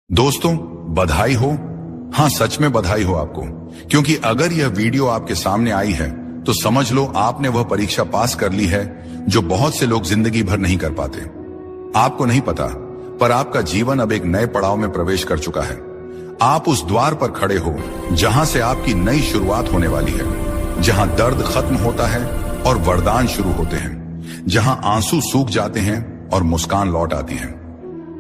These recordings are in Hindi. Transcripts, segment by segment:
दोस्तों, बधाई हो। हाँ, सच में बधाई हो आपको, क्योंकि अगर यह वीडियो आपके सामने आई है तो समझ लो आपने वह परीक्षा पास कर ली है जो बहुत से लोग जिंदगी भर नहीं कर पाते। आपको नहीं पता, पर आपका जीवन अब एक नए पड़ाव में प्रवेश कर चुका है। आप उस द्वार पर खड़े हो जहां से आपकी नई शुरुआत होने वाली है, जहां दर्द खत्म होता है और वरदान शुरू होते हैं, जहां आंसू सूख जाते हैं और मुस्कान लौट आती है।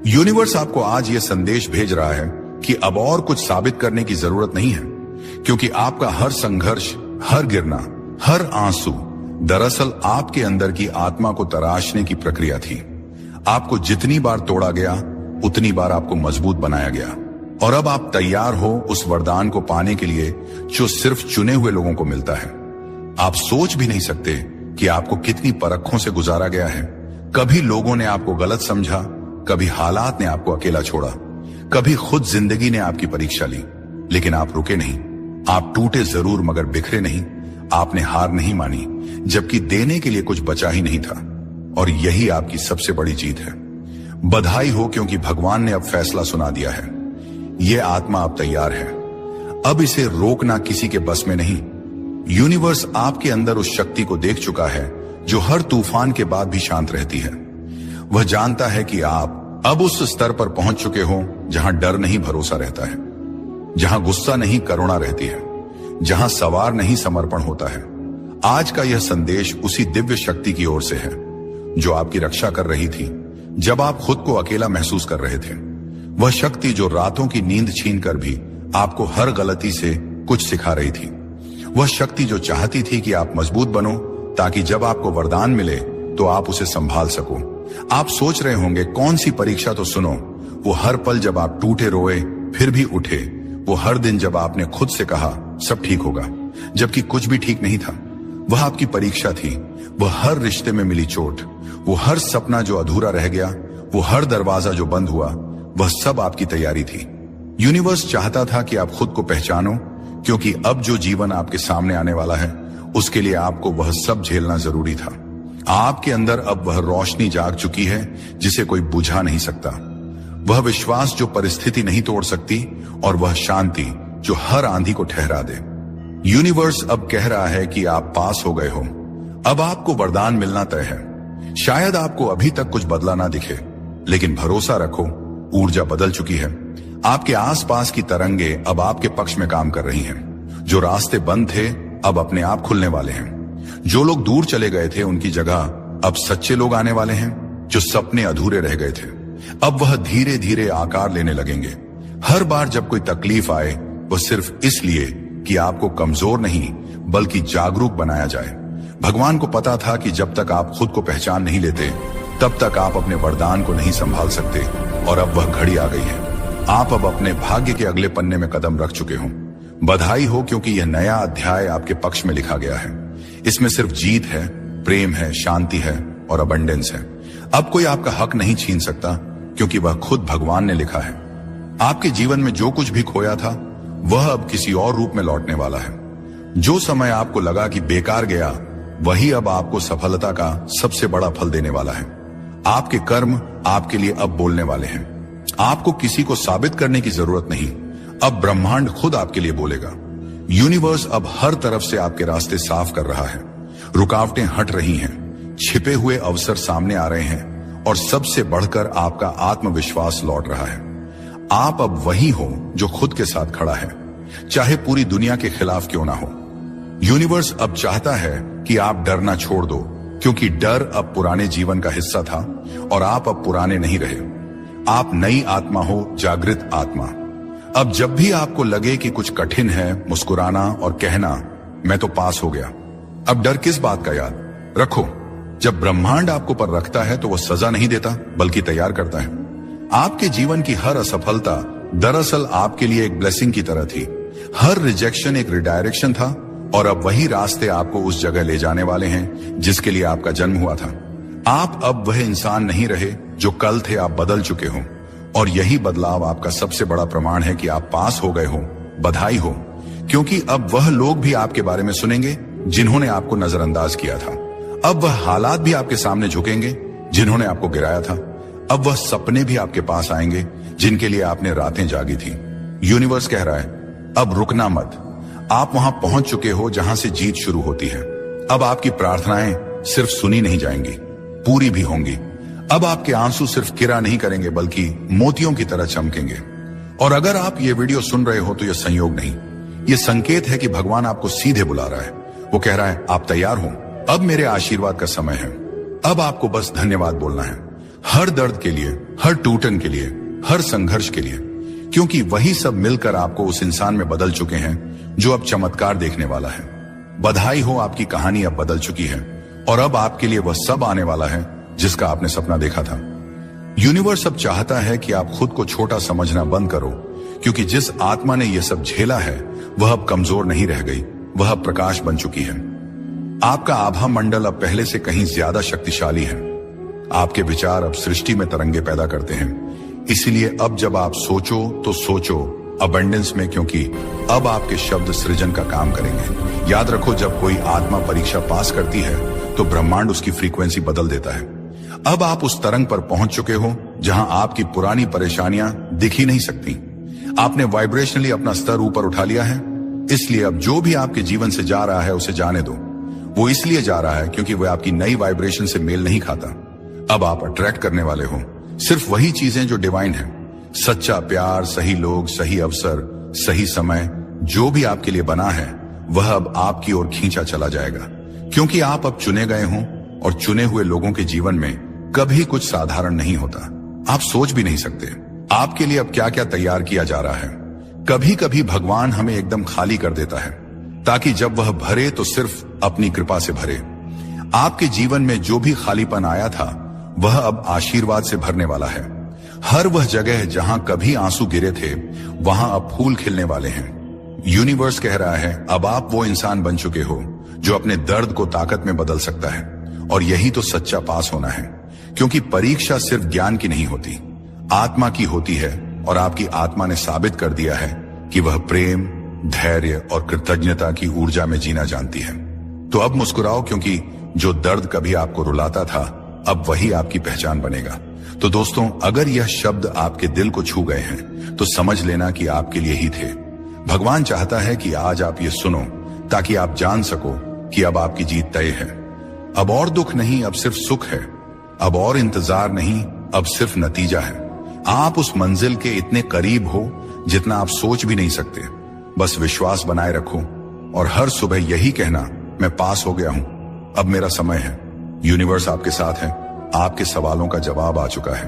यूनिवर्स आपको आज यह संदेश भेज रहा है कि अब और कुछ साबित करने की जरूरत नहीं है, क्योंकि आपका हर संघर्ष, हर गिरना, हर आंसू दरअसल आपके अंदर की आत्मा को तराशने की प्रक्रिया थी। आपको जितनी बार तोड़ा गया, उतनी बार आपको मजबूत बनाया गया, और अब आप तैयार हो उस वरदान को पाने के लिए जो सिर्फ चुने हुए लोगों को मिलता है। आप सोच भी नहीं सकते कि आपको कितनी परखों से गुजारा गया है। कभी लोगों ने आपको गलत समझा, कभी हालात ने आपको अकेला छोड़ा, कभी खुद जिंदगी ने आपकी परीक्षा ली, लेकिन आप रुके नहीं। आप टूटे जरूर, मगर बिखरे नहीं। आपने हार नहीं मानी, जबकि देने के लिए कुछ बचा ही नहीं था, और यही आपकी सबसे बड़ी जीत है। बधाई हो, क्योंकि भगवान ने अब फैसला सुना दिया है। यह आत्मा अब तैयार है। अब इसे रोकना किसी के बस में नहीं। यूनिवर्स आपके अंदर उस शक्ति को देख चुका है जो हर तूफान के बाद भी शांत रहती है। वह जानता है कि आप अब उस स्तर पर पहुंच चुके हो जहां डर नहीं, भरोसा रहता है, जहां गुस्सा नहीं, करुणा रहती है, जहां सवार नहीं, समर्पण होता है। आज का यह संदेश उसी दिव्य शक्ति की ओर से है जो आपकी रक्षा कर रही थी जब आप खुद को अकेला महसूस कर रहे थे। वह शक्ति जो रातों की नींद छीनकर भी आपको हर गलती से कुछ सिखा रही थी। वह शक्ति जो चाहती थी कि आप मजबूत बनो, ताकि जब आपको वरदान मिले तो आप उसे संभाल सको। आप सोच रहे होंगे, कौन सी परीक्षा? तो सुनो, वो हर पल जब आप टूटे, रोए, फिर भी उठे, वो हर दिन जब आपने खुद से कहा सब ठीक होगा, जबकि कुछ भी ठीक नहीं था, वह आपकी परीक्षा थी। वह हर रिश्ते में मिली चोट, वो हर सपना जो अधूरा रह गया, वो हर दरवाजा जो बंद हुआ, वह सब आपकी तैयारी थी। यूनिवर्स चाहता था कि आप खुद को पहचानो, क्योंकि अब जो जीवन आपके सामने आने वाला है, उसके लिए आपको वह सब झेलना जरूरी था। आपके अंदर अब वह रोशनी जाग चुकी है जिसे कोई बुझा नहीं सकता, वह विश्वास जो परिस्थिति नहीं तोड़ सकती, और वह शांति जो हर आंधी को ठहरा दे। यूनिवर्स अब कह रहा है कि आप पास हो गए हो। अब आपको वरदान मिलना तय है। शायद आपको अभी तक कुछ बदला ना दिखे, लेकिन भरोसा रखो, ऊर्जा बदल चुकी है। आपके आसपास की तरंगे अब आपके पक्ष में काम कर रही हैं। जो रास्ते बंद थे अब अपने आप खुलने वाले हैं। जो लोग दूर चले गए थे उनकी जगह अब सच्चे लोग आने वाले हैं। जो सपने अधूरे रह गए थे अब वह धीरे धीरे आकार लेने लगेंगे। हर बार जब कोई तकलीफ आए, वह सिर्फ इसलिए कि आपको कमजोर नहीं बल्कि जागरूक बनाया जाए। भगवान को पता था कि जब तक आप खुद को पहचान नहीं लेते, तब तक आप अपने वरदान को नहीं संभाल सकते, और अब वह घड़ी आ गई है। आप अब अपने भाग्य के अगले पन्ने में कदम रख चुके हो। बधाई हो, क्योंकि यह नया अध्याय आपके पक्ष में लिखा गया है। इसमें सिर्फ जीत है, प्रेम है, शांति है और अबंडेंस है। अब कोई आपका हक नहीं छीन सकता, क्योंकि वह खुद भगवान ने लिखा है। आपके जीवन में जो कुछ भी खोया था, वह अब किसी और रूप में लौटने वाला है। जो समय आपको लगा कि बेकार गया, वही अब आपको सफलता का सबसे बड़ा फल देने वाला है। आपके कर्म आपके लिए अब बोलने वाले हैं। आपको किसी को साबित करने की जरूरत नहीं, अब ब्रह्मांड खुद आपके लिए बोलेगा। यूनिवर्स अब हर तरफ से आपके रास्ते साफ कर रहा है। रुकावटें हट रही हैं, छिपे हुए अवसर सामने आ रहे हैं, और सबसे बढ़कर आपका आत्मविश्वास लौट रहा है। आप अब वही हो जो खुद के साथ खड़ा है, चाहे पूरी दुनिया के खिलाफ क्यों ना हो। यूनिवर्स अब चाहता है कि आप डरना छोड़ दो, क्योंकि डर अब पुराने जीवन का हिस्सा था, और आप अब पुराने नहीं रहे। आप नई आत्मा हो, जागृत आत्मा। अब जब भी आपको लगे कि कुछ कठिन है, मुस्कुराना और कहना, मैं तो पास हो गया। अब डर किस बात का? याद रखो, जब ब्रह्मांड आपको पर रखता है तो वह सजा नहीं देता, बल्कि तैयार करता है। आपके जीवन की हर असफलता दरअसल आपके लिए एक ब्लेसिंग की तरह थी। हर रिजेक्शन एक रिडायरेक्शन था, और अब वही रास्ते आपको उस जगह ले जाने वाले हैं जिसके लिए आपका जन्म हुआ था। आप अब वह इंसान नहीं रहे जो कल थे, आप बदल चुके हो, और यही बदलाव आपका सबसे बड़ा प्रमाण है कि आप पास हो गए हो। बधाई हो, क्योंकि अब वह लोग भी आपके बारे में सुनेंगे जिन्होंने आपको नजरअंदाज किया था। अब वह हालात भी आपके सामने झुकेंगे जिन्होंने आपको गिराया था। अब वह सपने भी आपके पास आएंगे जिनके लिए आपने रातें जागी थी। यूनिवर्स कह रहा है, अब रुकना मत। आप वहां पहुंच चुके हो जहां से जीत शुरू होती है। अब आपकी प्रार्थनाएं सिर्फ सुनी नहीं जाएंगी, पूरी भी होंगी। अब आपके आंसू सिर्फ किरा नहीं करेंगे, बल्कि मोतियों की तरह चमकेंगे। और अगर आप ये वीडियो सुन रहे हो तो यह संयोग नहीं, ये संकेत है कि भगवान आपको सीधे बुला रहा है। वो कह रहा है, आप तैयार हो, अब मेरे आशीर्वाद का समय है। अब आपको बस धन्यवाद बोलना है, हर दर्द के लिए, हर टूटन के लिए, हर संघर्ष के लिए, क्योंकि वही सब मिलकर आपको उस इंसान में बदल चुके हैं जो अब चमत्कार देखने वाला है। बधाई हो, आपकी कहानी अब बदल चुकी है और अब आपके लिए वह सब आने वाला है जिसका आपने सपना देखा था। यूनिवर्स अब चाहता है कि आप खुद को छोटा समझना बंद करो, क्योंकि जिस आत्मा ने यह सब झेला है वह अब कमजोर नहीं रह गई, वह अब प्रकाश बन चुकी है। आपका आभा मंडल अब पहले से कहीं ज्यादा शक्तिशाली है। आपके विचार अब सृष्टि में तरंगे पैदा करते हैं। इसीलिए अब जब आप सोचो तो सोचो अबंडेंस में, क्योंकि अब आपके शब्द सृजन का काम करेंगे। याद रखो, जब कोई आत्मा परीक्षा पास करती है तो ब्रह्मांड उसकी फ्रीक्वेंसी बदल देता है। अब आप उस तरंग पर पहुंच चुके हो जहां आपकी पुरानी परेशानियां दिख ही नहीं सकती। आपने वाइब्रेशनली अपना स्तर ऊपर उठा लिया है। इसलिए अब जो भी आपके जीवन से जा रहा है उसे जाने दो। वो इसलिए जा रहा है क्योंकि वह आपकी नई वाइब्रेशन से मेल नहीं खाता। अब आप अट्रैक्ट करने वाले हो सिर्फ वही चीजें जो डिवाइन है। सच्चा प्यार, सही लोग, सही अवसर, सही समय, जो भी आपके लिए बना है वह अब आपकी ओर खींचा चला जाएगा, क्योंकि आप अब चुने गए हो। और चुने हुए लोगों के जीवन में कभी कुछ साधारण नहीं होता। आप सोच भी नहीं सकते आपके लिए अब क्या क्या तैयार किया जा रहा है। कभी कभी भगवान हमें एकदम खाली कर देता है ताकि जब वह भरे तो सिर्फ अपनी कृपा से भरे। आपके जीवन में जो भी खालीपन आया था वह अब आशीर्वाद से भरने वाला है। हर वह जगह जहां कभी आंसू गिरे थे वहां अब फूल खिलने वाले हैं। यूनिवर्स कह रहा है, अब आप वो इंसान बन चुके हो जो अपने दर्द को ताकत में बदल सकता है। और यही तो सच्चा पास होना है, क्योंकि परीक्षा सिर्फ ज्ञान की नहीं होती, आत्मा की होती है। और आपकी आत्मा ने साबित कर दिया है कि वह प्रेम, धैर्य और कृतज्ञता की ऊर्जा में जीना जानती है। तो अब मुस्कुराओ, क्योंकि जो दर्द कभी आपको रुलाता था अब वही आपकी पहचान बनेगा। तो दोस्तों, अगर यह शब्द आपके दिल को छू गए हैं तो समझ लेना कि आपके लिए ही थे। भगवान चाहता है कि आज आप ये सुनो ताकि आप जान सको कि अब आपकी जीत तय है। अब और दुख नहीं, अब सिर्फ सुख है। अब और इंतजार नहीं, अब सिर्फ नतीजा है। आप उस मंजिल के इतने करीब हो जितना आप सोच भी नहीं सकते। बस विश्वास बनाए रखो और हर सुबह यही कहना, मैं पास हो गया हूं, अब मेरा समय है। यूनिवर्स आपके साथ है। आपके सवालों का जवाब आ चुका है।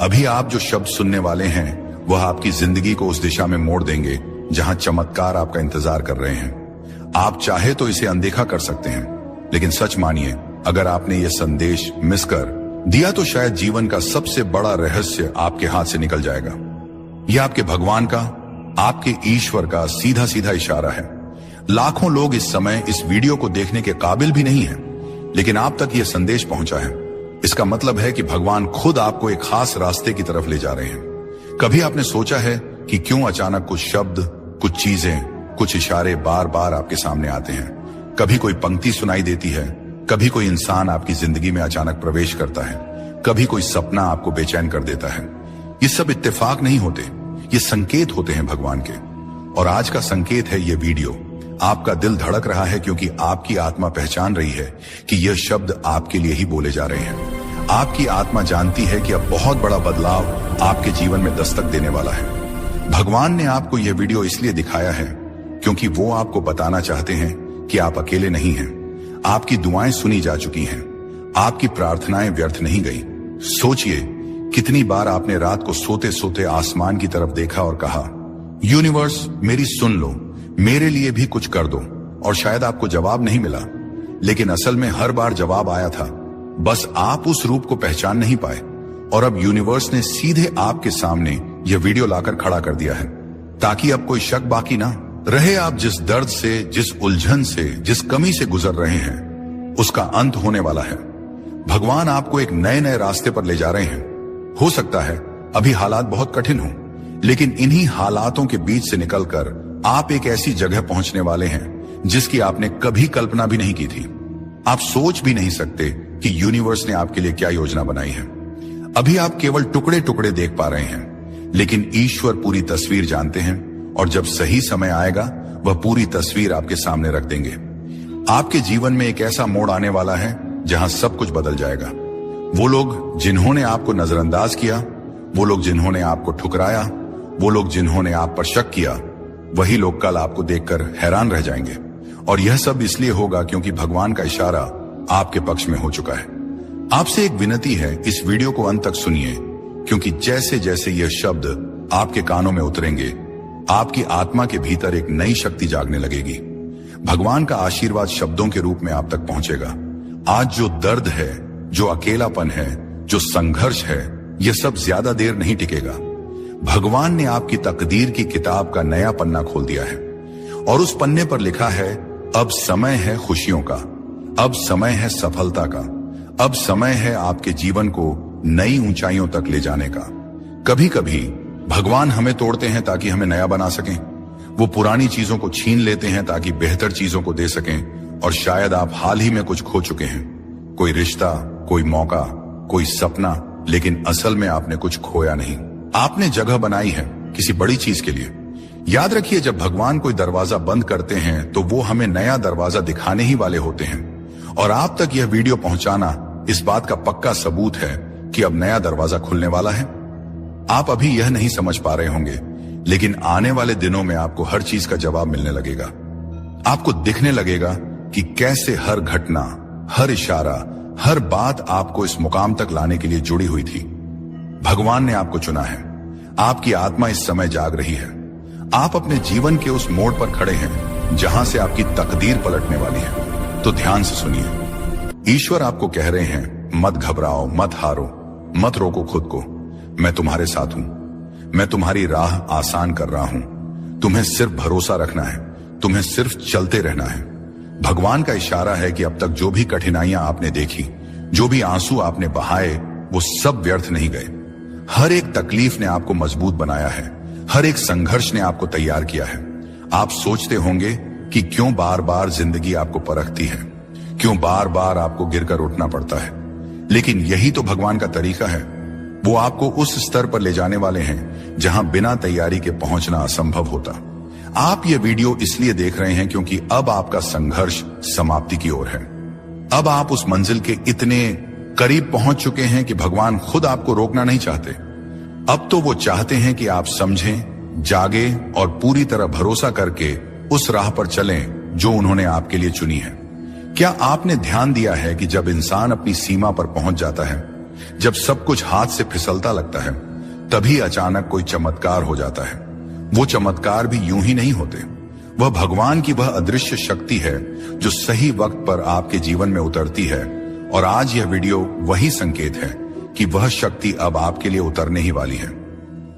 अभी आप जो शब्द सुनने वाले हैं वह आपकी जिंदगी को उस दिशा में मोड़ देंगे जहां चमत्कार आपका इंतजार कर रहे हैं। आप चाहे तो इसे अनदेखा कर सकते हैं, लेकिन सच मानिए, अगर आपने ये संदेश मिस कर दिया तो शायद जीवन का सबसे बड़ा रहस्य आपके हाथ से निकल जाएगा। यह आपके भगवान का, आपके ईश्वर का सीधा सीधा इशारा है। लाखों लोग इस समय इस वीडियो को देखने के काबिल भी नहीं हैं, लेकिन आप तक यह संदेश पहुंचा है। इसका मतलब है कि भगवान खुद आपको एक खास रास्ते की तरफ ले जा रहे हैं। कभी आपने सोचा है कि क्यों अचानक कुछ शब्द, कुछ चीजें, कुछ इशारे बार बार आपके सामने आते हैं? कभी कोई पंक्ति सुनाई देती है, कभी कोई इंसान आपकी जिंदगी में अचानक प्रवेश करता है, कभी कोई सपना आपको बेचैन कर देता है। ये सब इत्तेफाक नहीं होते, ये संकेत होते हैं भगवान के। और आज का संकेत है ये वीडियो। आपका दिल धड़क रहा है क्योंकि आपकी आत्मा पहचान रही है कि यह शब्द आपके लिए ही बोले जा रहे हैं। आपकी आत्मा जानती है कि अब बहुत बड़ा बदलाव आपके जीवन में दस्तक देने वाला है। भगवान ने आपको यह वीडियो इसलिए दिखाया है क्योंकि वो आपको बताना चाहते हैं कि आप अकेले नहीं हैं। आपकी दुआएं सुनी जा चुकी हैं, आपकी प्रार्थनाएं व्यर्थ नहीं गई। सोचिए, कितनी बार आपने रात को सोते सोते आसमान की तरफ देखा और कहा, यूनिवर्स मेरी सुन लो, मेरे लिए भी कुछ कर दो। और शायद आपको जवाब नहीं मिला, लेकिन असल में हर बार जवाब आया था, बस आप उस रूप को पहचान नहीं पाए। और अब यूनिवर्स ने सीधे आपके सामने यह वीडियो लाकर खड़ा कर दिया है, ताकि अब कोई शक बाकी ना रहे। आप जिस दर्द से, जिस उलझन से, जिस कमी से गुजर रहे हैं, उसका अंत होने वाला है। भगवान आपको एक नए नए रास्ते पर ले जा रहे हैं। हो सकता है अभी हालात बहुत कठिन हों, लेकिन इन्हीं हालातों के बीच से निकलकर आप एक ऐसी जगह पहुंचने वाले हैं जिसकी आपने कभी कल्पना भी नहीं की थी। आप सोच भी नहीं सकते कि यूनिवर्स ने आपके लिए क्या योजना बनाई है। अभी आप केवल टुकड़े टुकड़े देख पा रहे हैं, लेकिन ईश्वर पूरी तस्वीर जानते हैं और जब सही समय आएगा वह पूरी तस्वीर आपके सामने रख देंगे। आपके जीवन में एक ऐसा मोड़ आने वाला है जहां सब कुछ बदल जाएगा। वो लोग जिन्होंने आपको नजरअंदाज किया, वो लोग जिन्होंने आपको ठुकराया, वो लोग जिन्होंने आप पर शक किया, वही लोग कल आपको देखकर हैरान रह जाएंगे। और यह सब इसलिए होगा क्योंकि भगवान का इशारा आपके पक्ष में हो चुका है। आपसे एक विनती है, इस वीडियो को अंत तक सुनिए, क्योंकि जैसे जैसे यह शब्द आपके कानों में उतरेंगे, आपकी आत्मा के भीतर एक नई शक्ति जागने लगेगी। भगवान का आशीर्वाद शब्दों के रूप में आप तक पहुंचेगा। आज जो दर्द है, जो अकेलापन है, जो संघर्ष है, यह सब ज्यादा देर नहीं टिकेगा। भगवान ने आपकी तकदीर की किताब का नया पन्ना खोल दिया है और उस पन्ने पर लिखा है, अब समय है खुशियों का, अब समय है सफलता का, अब समय है आपके जीवन को नई ऊंचाइयों तक ले जाने का। कभी कभी भगवान हमें तोड़ते हैं ताकि हमें नया बना सकें। वो पुरानी चीजों को छीन लेते हैं ताकि बेहतर चीजों को दे सकें। और शायद आप हाल ही में कुछ खो चुके हैं, कोई रिश्ता, कोई मौका, कोई सपना, लेकिन असल में आपने कुछ खोया नहीं। आपने जगह बनाई है किसी बड़ी चीज के लिए। याद रखिए, जब भगवान कोई दरवाजा बंद करते हैं तो वो हमें नया दरवाजा दिखाने ही वाले होते हैं। और आप तक यह वीडियो पहुंचाना इस बात का पक्का सबूत है कि अब नया दरवाजा खुलने वाला है। आप अभी यह नहीं समझ पा रहे होंगे, लेकिन आने वाले दिनों में आपको हर चीज का जवाब मिलने लगेगा। आपको दिखने लगेगा कि कैसे हर घटना, हर इशारा, हर बात आपको इस मुकाम तक लाने के लिए जुड़ी हुई थी। भगवान ने आपको चुना है। आपकी आत्मा इस समय जाग रही है। आप अपने जीवन के उस मोड़ पर खड़े हैं जहां से आपकी तकदीर पलटने वाली है। तो ध्यान से सुनिए। ईश्वर आपको कह रहे हैं, मत घबराओ, मत हारो, मत रोको खुद को। मैं तुम्हारे साथ हूं। मैं तुम्हारी राह आसान कर रहा हूं। तुम्हें सिर्फ भरोसा रखना है, तुम्हें सिर्फ चलते रहना है। भगवान का इशारा है कि अब तक जो भी कठिनाइयां आपने देखी, जो भी आंसू आपने बहाए, वो सब व्यर्थ नहीं गए। हर एक तकलीफ ने आपको मजबूत बनाया है। हर एक संघर्ष ने आपको तैयार किया है। आप सोचते होंगे कि क्यों बार बार जिंदगी आपको परखती है, क्यों बार बार आपको गिरकर उठना पड़ता है। लेकिन यही तो भगवान का तरीका है। वो आपको उस स्तर पर ले जाने वाले हैं जहां बिना तैयारी के पहुंचना असंभव होता। आप ये वीडियो इसलिए देख रहे हैं क्योंकि अब आपका संघर्ष समाप्ति की ओर है। अब आप उस मंजिल के इतने करीब पहुंच चुके हैं कि भगवान खुद आपको रोकना नहीं चाहते। अब तो वो चाहते हैं कि आप समझें, जागे और पूरी तरह भरोसा करके उस राह पर चलें जो उन्होंने आपके लिए चुनी है। क्या आपने ध्यान दिया है कि जब इंसान अपनी सीमा पर पहुंच जाता है, जब सब कुछ हाथ से फिसलता लगता है, तभी अचानक कोई चमत्कार हो जाता है। वो चमत्कार भी यूं ही नहीं होते। वह भगवान की वह अदृश्य शक्ति है जो सही वक्त पर आपके जीवन में उतरती है। और आज यह वीडियो वही संकेत है कि वह शक्ति अब आपके लिए उतरने ही वाली है।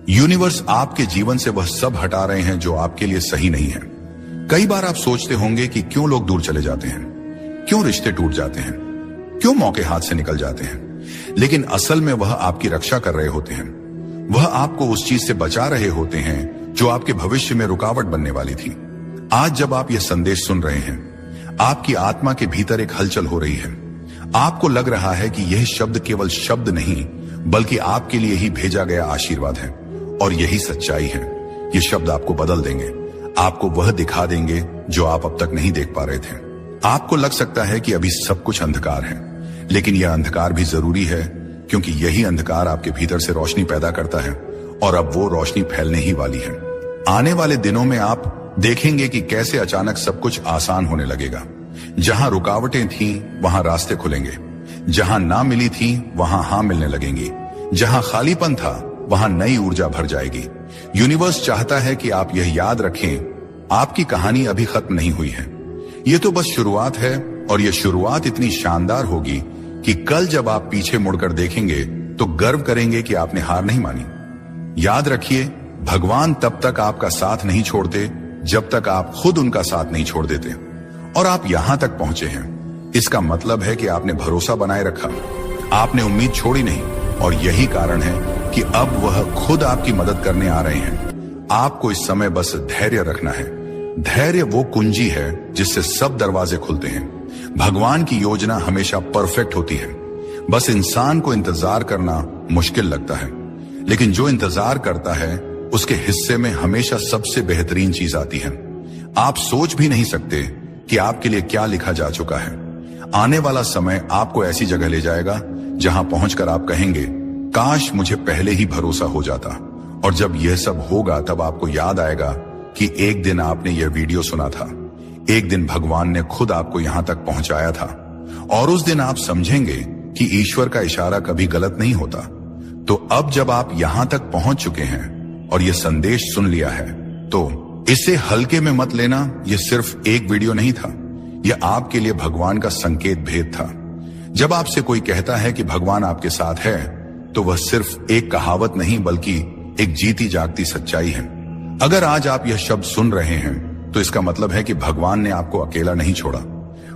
यूनिवर्स आपके जीवन से वह सब हटा रहे हैं जो आपके लिए सही नहीं है। कई बार आप सोचते होंगे कि क्यों लोग दूर चले जाते हैं, क्यों रिश्ते टूट जाते हैं, क्यों मौके हाथ से निकल जाते हैं। लेकिन असल में वह आपकी रक्षा कर रहे होते हैं। वह आपको उस चीज से बचा रहे होते हैं जो आपके भविष्य में रुकावट बनने वाली थी। आज जब आप यह संदेश सुन रहे हैं, आपकी आत्मा के भीतर एक हलचल हो रही है। आपको लग रहा है कि यह शब्द केवल शब्द नहीं, बल्कि आपके लिए ही भेजा गया आशीर्वाद है। और यही सच्चाई है। ये शब्द आपको बदल देंगे, आपको वह दिखा देंगे जो आप अब तक नहीं देख पा रहे थे। आपको लग सकता है कि अभी सब कुछ अंधकार है, लेकिन यह अंधकार भी जरूरी है, क्योंकि यही अंधकार आपके भीतर से रोशनी पैदा करता है और अब वो रोशनी फैलने ही वाली है। आने वाले दिनों में आप देखेंगे कि कैसे अचानक सब कुछ आसान होने लगेगा। जहां रुकावटें थीं, वहां रास्ते खुलेंगे। जहां ना मिली थी, वहां हां मिलने लगेंगी। जहां खालीपन था, वहां नई ऊर्जा भर जाएगी। यूनिवर्स चाहता है कि आप यह याद रखें, आपकी कहानी अभी खत्म नहीं हुई है। यह तो बस शुरुआत है, और यह शुरुआत इतनी शानदार होगी कि कल जब आप पीछे मुड़कर देखेंगे तो गर्व करेंगे कि आपने हार नहीं मानी। याद रखिए, भगवान तब तक आपका साथ नहीं छोड़ते जब तक आप खुद उनका साथ नहीं छोड़ देते। और आप यहां तक पहुंचे हैं, इसका मतलब है कि आपने भरोसा बनाए रखा, आपने उम्मीद छोड़ी नहीं। और यही कारण है कि अब वह खुद आपकी मदद करने आ रहे हैं। आपको इस समय बस धैर्य रखना है। धैर्य वो कुंजी है जिससे सब दरवाजे खुलते हैं। भगवान की योजना हमेशा परफेक्ट होती है, बस इंसान को इंतजार करना मुश्किल लगता है। लेकिन जो इंतजार करता है उसके हिस्से में हमेशा सबसे बेहतरीन चीज आती है। आप सोच भी नहीं सकते कि आपके लिए क्या लिखा जा चुका है। आने वाला समय आपको ऐसी जगह ले जाएगा जहां पहुंचकर आप कहेंगे, काश मुझे पहले ही भरोसा हो जाता। और जब यह सब होगा तब आपको याद आएगा कि एक दिन आपने यह वीडियो सुना था, एक दिन भगवान ने खुद आपको यहां तक पहुंचाया था, और उस दिन आप समझेंगे कि ईश्वर का इशारा कभी गलत नहीं होता। तो अब जब आप यहां तक पहुंच चुके हैं और यह संदेश सुन लिया है, तो इसे हल्के में मत लेना। यह सिर्फ एक वीडियो नहीं था, यह आपके लिए भगवान का संकेत भेद था। जब आपसे कोई कहता है कि भगवान आपके साथ है, तो वह सिर्फ एक कहावत नहीं बल्कि एक जीती जागती सच्चाई है। अगर आज आप यह शब्द सुन रहे हैं तो इसका मतलब है कि भगवान ने आपको अकेला नहीं छोड़ा।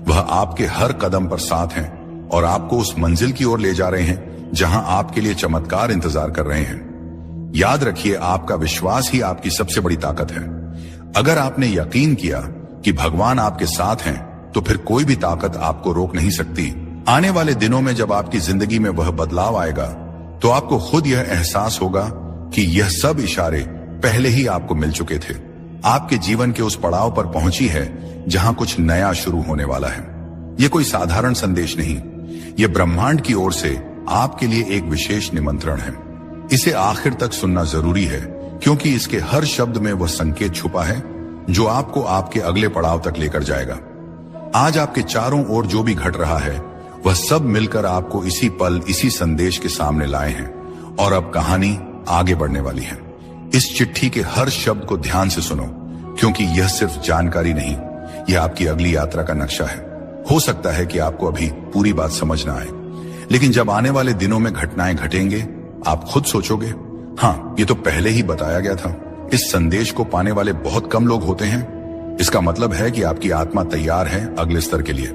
वह आपके हर कदम पर साथ हैं और आपको उस मंजिल की ओर ले जा रहे हैं जहां आपके लिए चमत्कार इंतजार कर रहे हैं। याद रखिए, आपका विश्वास ही आपकी सबसे बड़ी ताकत है। अगर आपने यकीन किया कि भगवान आपके साथ हैं, तो फिर कोई भी ताकत आपको रोक नहीं सकती। आने वाले दिनों में जब आपकी जिंदगी में वह बदलाव आएगा, तो आपको खुद यह एहसास होगा कि यह सब इशारे पहले ही आपको मिल चुके थे। आपके जीवन के उस पड़ाव पर पहुंची है जहां कुछ नया शुरू होने वाला है। यह कोई साधारण संदेश नहीं, यह ब्रह्मांड की ओर से आपके लिए एक विशेष निमंत्रण है। इसे आखिर तक सुनना जरूरी है, क्योंकि इसके हर शब्द में वह संकेत छुपा है जो आपको आपके अगले पड़ाव तक लेकर जाएगा। आज आपके चारों ओर जो भी घट रहा है, वह सब मिलकर आपको इसी पल, इसी संदेश के सामने लाए हैं, और अब कहानी आगे बढ़ने वाली है। इस चिट्ठी के हर शब्द को ध्यान से सुनो, क्योंकि यह सिर्फ जानकारी नहीं, यह आपकी अगली यात्रा का नक्शा है। हो सकता है कि आपको अभी पूरी बात समझ ना आए, लेकिन जब आने वाले दिनों में घटनाएं घटेंगे, आप खुद सोचोगे, हाँ, ये तो पहले ही बताया गया था। इस संदेश को पाने वाले बहुत कम लोग होते हैं। इसका मतलब है कि आपकी आत्मा तैयार है अगले स्तर के लिए,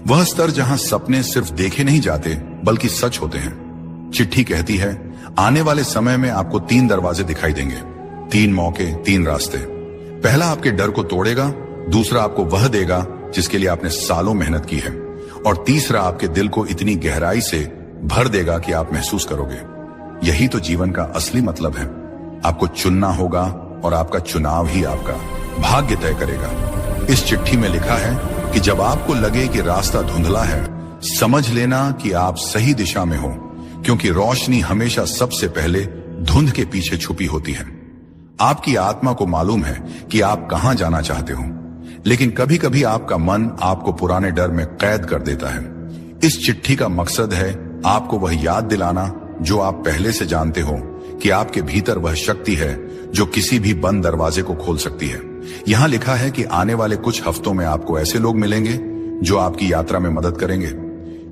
वह स्तर जहां सपने सिर्फ देखे नहीं जाते बल्कि सच होते हैं। चिट्ठी कहती है, आने वाले समय में आपको 3 दरवाजे दिखाई देंगे, 3 मौके, 3 रास्ते। पहला आपके डर को तोड़ेगा, दूसरा आपको वह देगा जिसके लिए आपने सालों मेहनत की है, और तीसरा आपके दिल को इतनी गहराई से भर देगा कि आप महसूस करोगे, यही तो जीवन का असली मतलब है। आपको चुनना होगा और आपका चुनाव ही आपका भाग्य तय करेगा। इस चिट्ठी में लिखा है कि जब आपको लगे कि रास्ता धुंधला है, समझ लेना कि आप सही दिशा में हो, क्योंकि रोशनी हमेशा सबसे पहले धुंध के पीछे छुपी होती है। आपकी आत्मा को मालूम है कि आप कहां जाना चाहते हो, लेकिन कभी कभी आपका मन आपको पुराने डर में कैद कर देता है। इस चिट्ठी का मकसद है आपको वह याद दिलाना जो आप पहले से जानते हो, कि आपके भीतर वह शक्ति है जो किसी भी बंद दरवाजे को खोल सकती है। यहां लिखा है कि आने वाले कुछ हफ्तों में आपको ऐसे लोग मिलेंगे जो आपकी यात्रा में मदद करेंगे।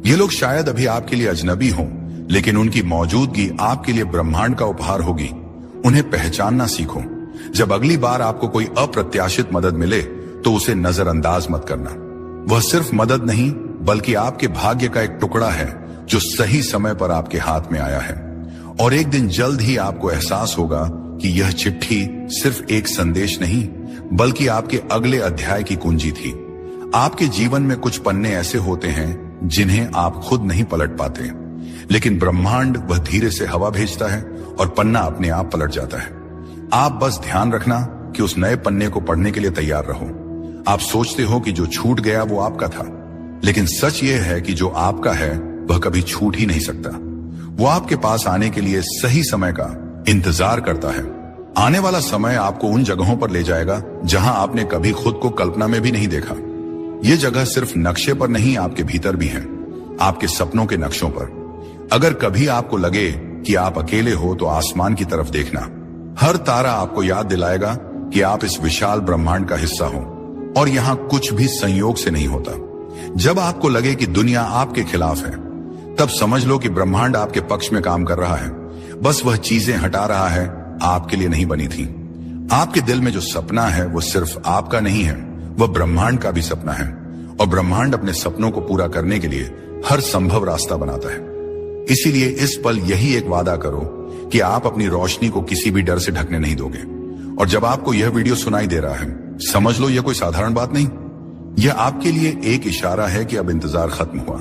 ये लोग शायद अभी आपके लिए अजनबी हों, लेकिन उनकी मौजूदगी आपके लिए ब्रह्मांड का उपहार होगी। उन्हें पहचानना सीखो। जब अगली बार आपको कोई अप्रत्याशित मदद मिले, तो उसे नजरअंदाज मत करना। वह सिर्फ मदद नहीं, बल्कि आपके भाग्य का एक टुकड़ा है जो सही समय पर आपके हाथ में आया है। और एक दिन जल्द ही आपको एहसास होगा कि यह चिट्ठी सिर्फ एक संदेश नहीं, बल्कि आपके अगले अध्याय की कुंजी थी। आपके जीवन में कुछ पन्ने ऐसे होते हैं जिन्हें आप खुद नहीं पलट पाते, लेकिन ब्रह्मांड वह धीरे से हवा भेजता है और पन्ना अपने आप पलट जाता है। आप बस ध्यान रखना कि उस नए पन्ने को पढ़ने के लिए तैयार रहो। आप सोचते हो कि जो छूट गया वो आपका था, लेकिन सच ये है कि जो आपका है वह कभी छूट ही नहीं सकता। वो आपके पास आने के लिए सही समय का इंतजार करता है। आने वाला समय आपको उन जगहों पर ले जाएगा जहां आपने कभी खुद को कल्पना में भी नहीं देखा। ये जगह सिर्फ नक्शे पर नहीं, आपके भीतर भी है, आपके सपनों के नक्शों पर। अगर कभी आपको लगे कि आप अकेले हो, तो आसमान की तरफ देखना। हर तारा आपको याद दिलाएगा कि आप इस विशाल ब्रह्मांड का हिस्सा हो, और यहां कुछ भी संयोग से नहीं होता। जब आपको लगे कि दुनिया आपके खिलाफ है, तब समझ लो कि ब्रह्मांड आपके पक्ष में काम कर रहा है। बस वह चीजें हटा रहा है, आपके लिए नहीं बनी थी। आपके दिल में जो सपना है वो सिर्फ आपका नहीं है, वह ब्रह्मांड का भी सपना है, और ब्रह्मांड अपने सपनों को पूरा करने के लिए हर संभव रास्ता बनाता है। इसीलिए इस पल यही एक वादा करो कि आप अपनी रोशनी को किसी भी डर से ढकने नहीं दोगे। और जब आपको यह वीडियो सुनाई दे रहा है, समझ लो यह कोई साधारण बात नहीं, यह आपके लिए एक इशारा है कि अब इंतजार खत्म हुआ,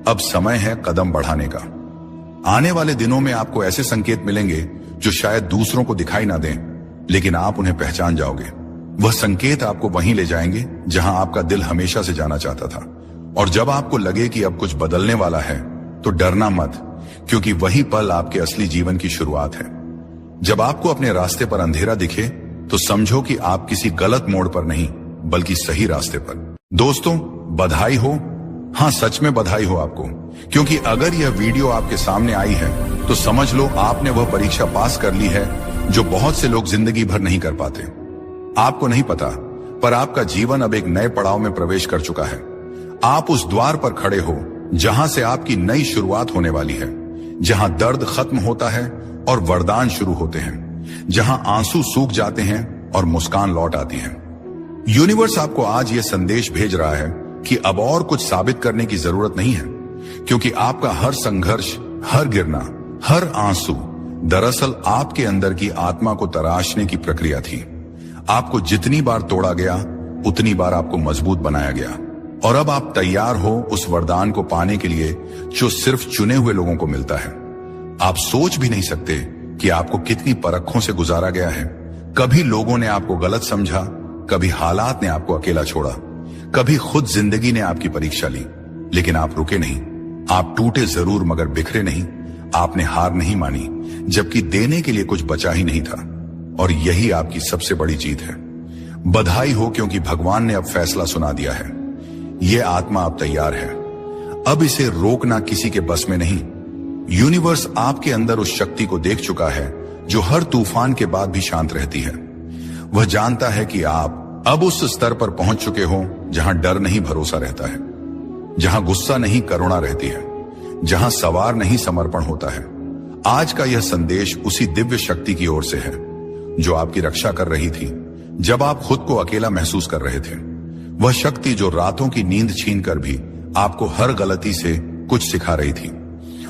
अब समय है कदम बढ़ाने का। आने वाले दिनों में आपको ऐसे संकेत मिलेंगे जो शायद दूसरों को दिखाई ना दें, लेकिन आप उन्हें पहचान जाओगे। वह संकेत आपको वहीं ले जाएंगे जहां आपका दिल हमेशा से जाना चाहता था। और जब आपको लगे कि अब कुछ बदलने वाला है, तो डरना मत, क्योंकि वही पल आपके असली जीवन की शुरुआत है। जब आपको अपने रास्ते पर अंधेरा दिखे, तो समझो कि आप किसी गलत मोड़ पर नहीं, बल्कि सही रास्ते पर। दोस्तों, बधाई हो। हाँ, सच में बधाई हो आपको, क्योंकि अगर यह वीडियो आपके सामने आई है, तो समझ लो आपने वह परीक्षा पास कर ली है जो बहुत से लोग जिंदगी भर नहीं कर पाते। आपको नहीं पता, पर आपका जीवन अब एक नए पड़ाव में प्रवेश कर चुका है। आप उस द्वार पर खड़े हो जहां से आपकी नई शुरुआत होने वाली है, जहां दर्द खत्म होता है और वरदान शुरू होते हैं, जहां आंसू सूख जाते हैं और मुस्कान लौट आती है। यूनिवर्स आपको आज यह संदेश भेज रहा है कि अब और कुछ साबित करने की जरूरत नहीं है, क्योंकि आपका हर संघर्ष, हर गिरना, हर आंसू दरअसल आपके अंदर की आत्मा को तराशने की प्रक्रिया थी। आपको जितनी बार तोड़ा गया, उतनी बार आपको मजबूत बनाया गया। और अब आप तैयार हो उस वरदान को पाने के लिए जो सिर्फ चुने हुए लोगों को मिलता है। आप सोच भी नहीं सकते कि आपको कितनी परखों से गुजारा गया है। कभी लोगों ने आपको गलत समझा, कभी हालात ने आपको अकेला छोड़ा, कभी खुद जिंदगी ने आपकी परीक्षा ली, लेकिन आप रुके नहीं। आप टूटे जरूर, मगर बिखरे नहीं। आपने हार नहीं मानी, जबकि देने के लिए कुछ बचा ही नहीं था। और यही आपकी सबसे बड़ी जीत है। बधाई हो, क्योंकि भगवान ने अब फैसला सुना दिया है। यह आत्मा अब तैयार है। अब इसे रोकना किसी के बस में नहीं। यूनिवर्स आपके अंदर उस शक्ति को देख चुका है जो हर तूफान के बाद भी शांत रहती है। वह जानता है कि आप अब उस स्तर पर पहुंच चुके हो जहां डर नहीं, भरोसा रहता है, जहां गुस्सा नहीं, करुणा रहती है, जहां सवार नहीं, समर्पण होता है। आज का यह संदेश उसी दिव्य शक्ति की ओर से है जो आपकी रक्षा कर रही थी जब आप खुद को अकेला महसूस कर रहे थे। वह शक्ति जो रातों की नींद छीनकर भी आपको हर गलती से कुछ सिखा रही थी।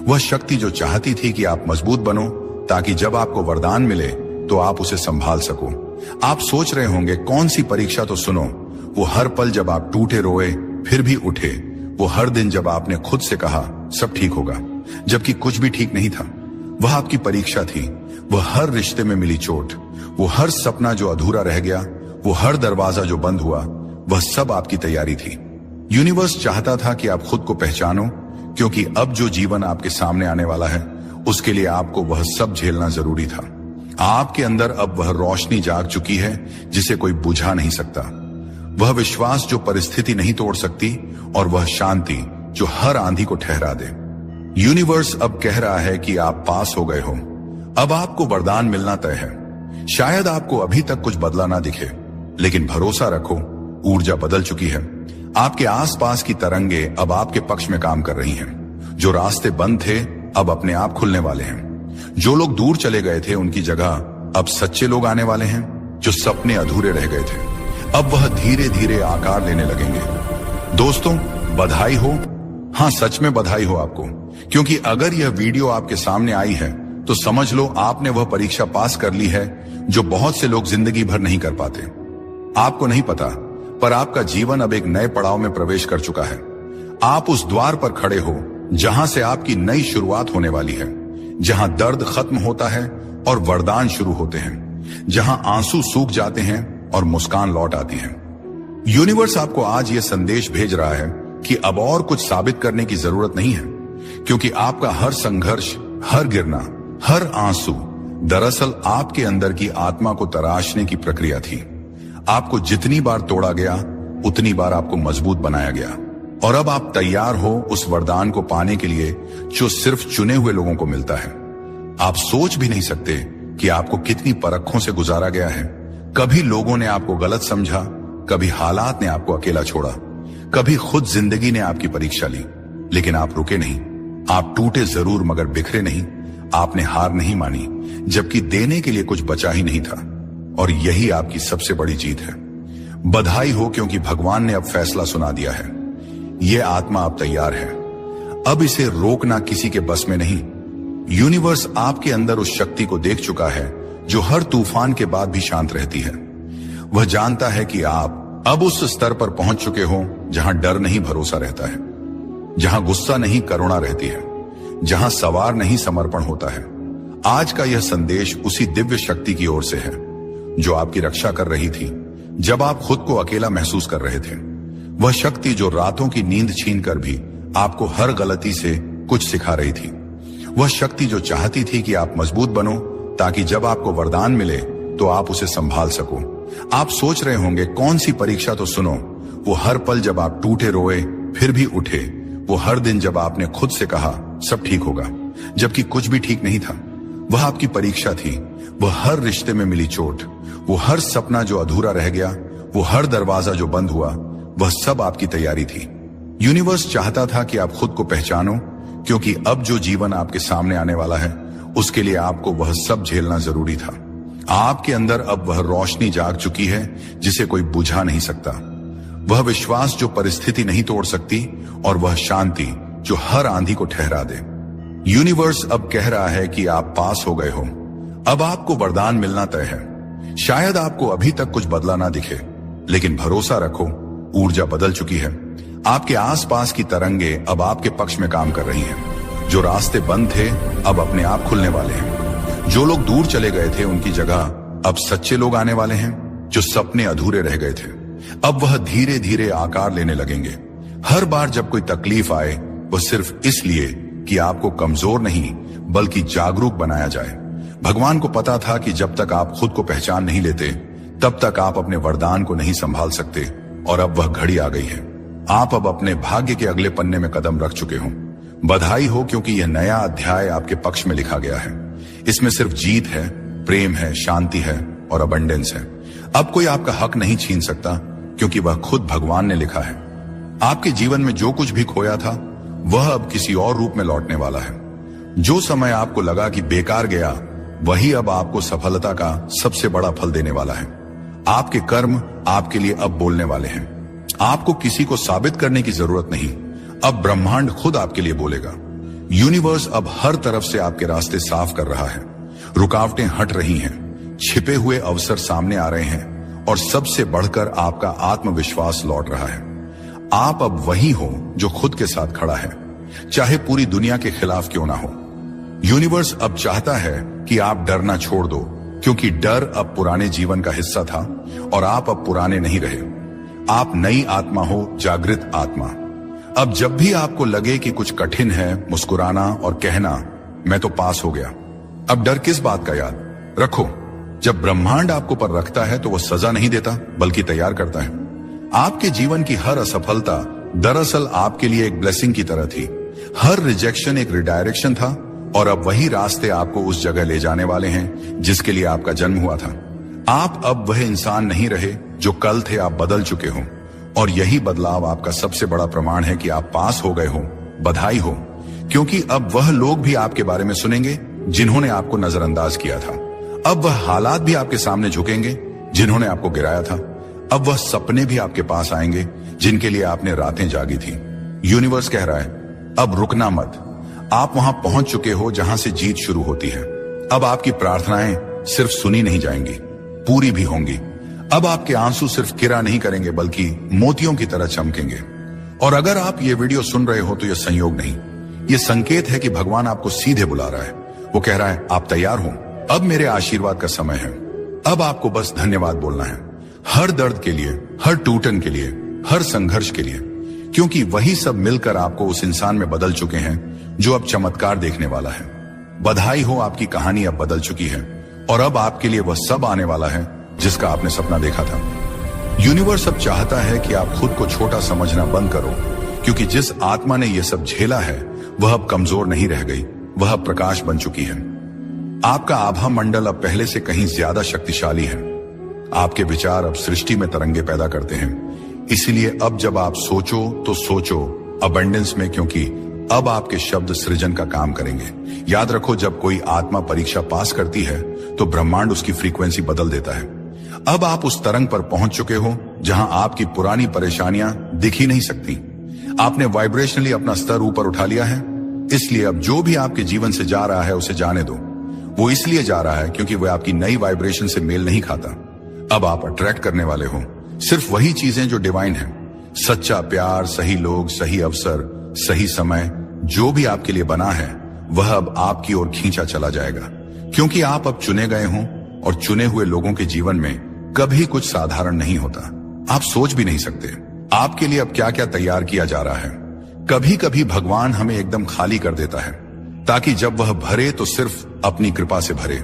वह शक्ति जो चाहती थी कि आप मजबूत बनो, ताकि जब आपको वरदान मिले तो आप उसे संभाल सको। आप सोच रहे होंगे, कौन सी परीक्षा? तो सुनो, वो हर पल जब आप टूटे, रोए, फिर भी उठे। वो हर दिन जब आपने खुद से कहा सब ठीक होगा, जबकि कुछ भी ठीक नहीं था। वह आपकी परीक्षा थी। वह हर रिश्ते में मिली चोट, वो हर सपना जो अधूरा रह गया, वो हर दरवाजा जो बंद हुआ, वह सब आपकी तैयारी थी। यूनिवर्स चाहता था कि आप खुद को पहचानो, क्योंकि अब जो जीवन आपके सामने आने वाला है, उसके लिए आपको वह सब झेलना जरूरी था। आपके अंदर अब वह रोशनी जाग चुकी है जिसे कोई बुझा नहीं सकता। वह विश्वास जो परिस्थिति नहीं तोड़ सकती, और वह शांति जो हर आंधी को ठहरा दे। यूनिवर्स अब कह रहा है कि आप पास हो गए हो। अब आपको वरदान मिलना तय है। शायद आपको अभी तक कुछ बदला ना दिखे, लेकिन भरोसा रखो, ऊर्जा बदल चुकी है। आपके आसपास की तरंगे अब आपके पक्ष में काम कर रही हैं। जो रास्ते बंद थे, अब अपने आप खुलने वाले हैं। जो लोग दूर चले गए थे, उनकी जगह अब सच्चे लोग आने वाले हैं। जो सपने अधूरे रह गए थे, अब वह धीरे धीरे आकार लेने लगेंगे। दोस्तों, बधाई हो। हाँ, सच में बधाई हो आपको, क्योंकि अगर यह वीडियो आपके सामने आई है, तो समझ लो आपने वह परीक्षा पास कर ली है जो बहुत से लोग जिंदगी भर नहीं कर पाते। आपको नहीं पता, पर आपका जीवन अब एक नए पड़ाव में प्रवेश कर चुका है। आप उस द्वार पर खड़े हो जहां से आपकी नई शुरुआत होने वाली है, जहां दर्द खत्म होता है और वरदान शुरू होते हैं, जहां आंसू सूख जाते हैं और मुस्कान लौट आती है। यूनिवर्स आपको आज यह संदेश भेज रहा है कि अब और कुछ साबित करने की जरूरत नहीं है, क्योंकि आपका हर संघर्ष, हर गिरना, हर आंसू दरअसल आपके अंदर की आत्मा को तराशने की प्रक्रिया थी। आपको जितनी बार तोड़ा गया, उतनी बार आपको मजबूत बनाया गया। और अब आप तैयार हो उस वरदान को पाने के लिए जो सिर्फ चुने हुए लोगों को मिलता है। आप सोच भी नहीं सकते कि आपको कितनी परखों से गुजारा गया है। कभी लोगों ने आपको गलत समझा, कभी हालात ने आपको अकेला छोड़ा, कभी खुद जिंदगी ने आपकी परीक्षा ली, लेकिन आप रुके नहीं। आप टूटे जरूर, मगर बिखरे नहीं। आपने हार नहीं मानी, जबकि देने के लिए कुछ बचा ही नहीं था। और यही आपकी सबसे बड़ी जीत है। बधाई हो, क्योंकि भगवान ने अब फैसला सुना दिया है। यह आत्मा अब तैयार है। अब इसे रोकना किसी के बस में नहीं। यूनिवर्स आपके अंदर उस शक्ति को देख चुका है जो हर तूफान के बाद भी शांत रहती है। वह जानता है कि आप अब उस स्तर पर पहुंच चुके हो जहां डर नहीं, भरोसा रहता है, जहां गुस्सा नहीं, करुणा रहती है, जहां सवार नहीं समर्पण होता है। आज का यह संदेश उसी दिव्य शक्ति की ओर से है जो आपकी रक्षा कर रही थी जब आप खुद को अकेला महसूस कर रहे थे। वह शक्ति जो रातों की नींद छीनकर भी आपको हर गलती से कुछ सिखा रही थी। वह शक्ति जो चाहती थी कि आप मजबूत बनो ताकि जब आपको वरदान मिले तो आप उसे संभाल सको। आप सोच रहे होंगे कौन सी परीक्षा, तो सुनो, वो हर पल जब आप टूटे रोए फिर भी उठे, वो हर दिन जब आपने खुद से कहा सब ठीक होगा जबकि कुछ भी ठीक नहीं था। वह आपकी परीक्षा थी। वह हर रिश्ते में मिली चोट, वो हर सपना जो अधूरा रह गया, वो हर दरवाजा जो बंद हुआ, वह सब आपकी तैयारी थी। यूनिवर्स चाहता था कि आप खुद को पहचानो, क्योंकि अब जो जीवन आपके सामने आने वाला है उसके लिए आपको वह सब झेलना जरूरी था। आपके अंदर अब वह रोशनी जाग चुकी है जिसे कोई बुझा नहीं सकता। वह विश्वास जो परिस्थिति नहीं तोड़ सकती, और वह शांति जो हर आंधी को ठहरा दे। यूनिवर्स अब कह रहा है कि आप पास हो गए हो। अब आपको वरदान मिलना तय है। शायद आपको अभी तक कुछ बदला ना दिखे, लेकिन भरोसा रखो, ऊर्जा बदल चुकी है। आपके आसपास की तरंगे अब आपके पक्ष में काम कर रही हैं। जो रास्ते बंद थे अब अपने आप खुलने वाले हैं। जो लोग दूर चले गए थे उनकी जगह अब सच्चे लोग आने वाले हैं। जो सपने अधूरे रह गए थे अब वह धीरे धीरे आकार लेने लगेंगे। हर बार जब कोई तकलीफ आए वह सिर्फ इसलिए कि आपको कमजोर नहीं बल्कि जागरूक बनाया जाए। भगवान को पता था कि जब तक आप खुद को पहचान नहीं लेते तब तक आप अपने वरदान को नहीं संभाल सकते, और अब वह घड़ी आ गई है। आप अब अपने भाग्य के अगले पन्ने में कदम रख चुके हो। बधाई हो, क्योंकि यह नया अध्याय आपके पक्ष में लिखा गया है। इसमें सिर्फ जीत है, प्रेम है, शांति है और अबंडेंस है। अब कोई आपका हक नहीं छीन सकता, क्योंकि वह खुद भगवान ने लिखा है। आपके जीवन में जो कुछ भी खोया था वह अब किसी और रूप में लौटने वाला है। जो समय आपको लगा कि बेकार गया, वही अब आपको सफलता का सबसे बड़ा फल देने वाला है। आपके कर्म आपके लिए अब बोलने वाले हैं। आपको किसी को साबित करने की जरूरत नहीं। अब ब्रह्मांड खुद आपके लिए बोलेगा। यूनिवर्स अब हर तरफ से आपके रास्ते साफ कर रहा है। रुकावटें हट रही हैं, छिपे हुए अवसर सामने आ रहे हैं, और सबसे बढ़कर आपका आत्मविश्वास लौट रहा है। आप अब वही हो जो खुद के साथ खड़ा है, चाहे पूरी दुनिया के खिलाफ क्यों ना हो। यूनिवर्स अब चाहता है कि आप डरना छोड़ दो, क्योंकि डर अब पुराने जीवन का हिस्सा था और आप अब पुराने नहीं रहे। आप नई आत्मा हो, जागृत आत्मा। अब जब भी आपको लगे कि कुछ कठिन है, मुस्कुराना और कहना मैं तो पास हो गया। अब डर किस बात का याद रखो। जब ब्रह्मांड आपको पर रखता है तो वह सजा नहीं देता बल्कि तैयार करता है। आपके जीवन की हर असफलता दरअसल आपके लिए एक ब्लेसिंग की तरह थी। हर रिजेक्शन एक रिडायरेक्शन था, और अब वही रास्ते आपको उस जगह ले जाने वाले हैं जिसके लिए आपका जन्म हुआ था। आप अब वह इंसान नहीं रहे जो कल थे, आप बदल चुके हो, और यही बदलाव आपका सबसे बड़ा प्रमाण है कि आप पास हो गए हो। बधाई हो, क्योंकि अब वह लोग भी आपके बारे में सुनेंगे जिन्होंने आपको नजरअंदाज किया था। अब वह हालात भी आपके सामने झुकेंगे जिन्होंने आपको गिराया था। अब वह सपने भी आपके पास आएंगे जिनके लिए आपने रातें जागी थी। यूनिवर्स कह रहा है अब रुकना मत। आप वहां पहुंच चुके हो जहां से जीत शुरू होती है। अब आपकी प्रार्थनाएं सिर्फ सुनी नहीं जाएंगी, पूरी भी होंगी। अब आपके आंसू सिर्फ किरा नहीं करेंगे बल्कि मोतियों की तरह चमकेंगे। और अगर आप ये वीडियो सुन रहे हो तो यह संयोग नहीं, यह संकेत है कि भगवान आपको सीधे बुला रहा है। वो कह रहा है आप तैयार हो, अब मेरे आशीर्वाद का समय है। अब आपको बस धन्यवाद बोलना है, हर दर्द के लिए, हर टूटन के लिए, हर संघर्ष के लिए, क्योंकि वही सब मिलकर आपको उस इंसान में बदल चुके हैं जो अब चमत्कार देखने वाला है। बधाई हो, आपकी कहानी अब बदल चुकी है, और अब आपके लिए वह सब आने वाला है जिसका आपने सपना देखा था। यूनिवर्स अब चाहता है कि आप खुद को छोटा समझना बंद करो, क्योंकि जिस आत्मा ने यह सब झेला है वह अब कमजोर नहीं रह गई, वह अब प्रकाश बन चुकी है। आपका आभा मंडल अब पहले से कहीं ज्यादा शक्तिशाली है। आपके विचार अब सृष्टि में तरंगे पैदा करते हैं। इसीलिए अब जब आप सोचो तो सोचो अबंडेंस में, क्योंकि अब आपके शब्द सृजन का काम करेंगे। याद रखो, जब कोई आत्मा परीक्षा पास करती है तो ब्रह्मांड उसकी फ्रीक्वेंसी बदल देता है। अब आप उस तरंग पर पहुंच चुके हो जहां आपकी पुरानी परेशानियां दिख ही नहीं सकती। आपने वाइब्रेशनली अपना स्तर ऊपर उठा लिया है। इसलिए अब जो भी आपके जीवन से जा रहा है उसे जाने दो। वो इसलिए जा रहा है क्योंकि वह आपकी नई वाइब्रेशन से मेल नहीं खाता। अब आप अट्रैक्ट करने वाले हो सिर्फ वही चीजें जो डिवाइन है। सच्चा प्यार, सही लोग, सही अवसर, सही समय, जो भी आपके लिए बना है वह अब आपकी ओर खींचा चला जाएगा, क्योंकि आप अब चुने गए हों और चुने हुए लोगों के जीवन में कभी कुछ साधारण नहीं होता। आप सोच भी नहीं सकते आपके लिए अब क्या क्या तैयार किया जा रहा है। कभी कभी भगवान हमें एकदम खाली कर देता है ताकि जब वह भरे तो सिर्फ अपनी कृपा से भरे।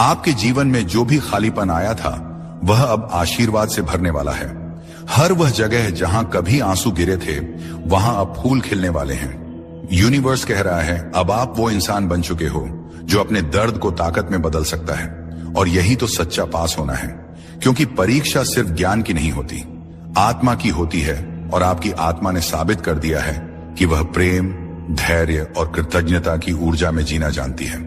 आपके जीवन में जो भी खालीपन आया था वह अब आशीर्वाद से भरने वाला है। हर वह जगह जहां कभी आंसू गिरे थे वहां अब फूल खिलने वाले हैं। यूनिवर्स कह रहा है अब आप वो इंसान बन चुके हो जो अपने दर्द को ताकत में बदल सकता है। और यही तो सच्चा पास होना है, क्योंकि परीक्षा सिर्फ ज्ञान की नहीं होती, आत्मा की होती है। और आपकी आत्मा ने साबित कर दिया है कि वह प्रेम, धैर्य और कृतज्ञता की ऊर्जा में जीना जानती है।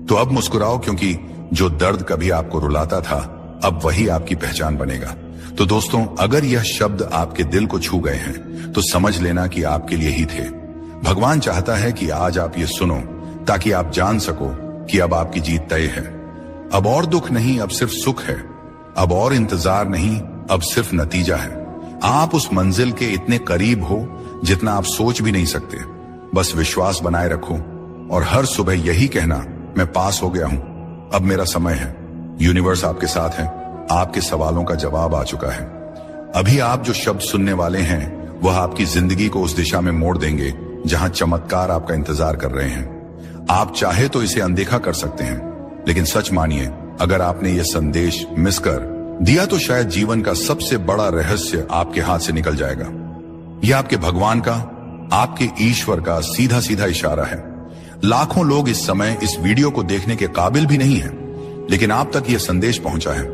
तो अब मुस्कुराओ, क्योंकि जो दर्द कभी आपको रुलाता था अब वही आपकी पहचान बनेगा। तो दोस्तों, अगर यह शब्द आपके दिल को छू गए हैं तो समझ लेना कि आपके लिए ही थे। भगवान चाहता है कि आज आप ये सुनो ताकि आप जान सको कि अब आपकी जीत तय है। अब और दुख नहीं, अब सिर्फ सुख है। अब और इंतजार नहीं, अब सिर्फ नतीजा है। आप उस मंजिल के इतने करीब हो जितना आप सोच भी नहीं सकते। बस विश्वास बनाए रखो और हर सुबह यही कहना, मैं पास हो गया हूं, अब मेरा समय है। यूनिवर्स आपके साथ है, आपके सवालों का जवाब आ चुका है। अभी आप जो शब्द सुनने वाले हैं वह आपकी जिंदगी को उस दिशा में मोड़ देंगे जहां चमत्कार आपका इंतजार कर रहे हैं। आप चाहे तो इसे अनदेखा कर सकते हैं, लेकिन सच मानिए, अगर आपने यह संदेश मिस कर दिया तो शायद जीवन का सबसे बड़ा रहस्य आपके हाथ से निकल जाएगा। यह आपके भगवान का, आपके ईश्वर का सीधा सीधा इशारा है। लाखों लोग इस समय इस वीडियो को देखने के काबिल भी नहीं हैं, लेकिन आप तक यह संदेश पहुंचा है।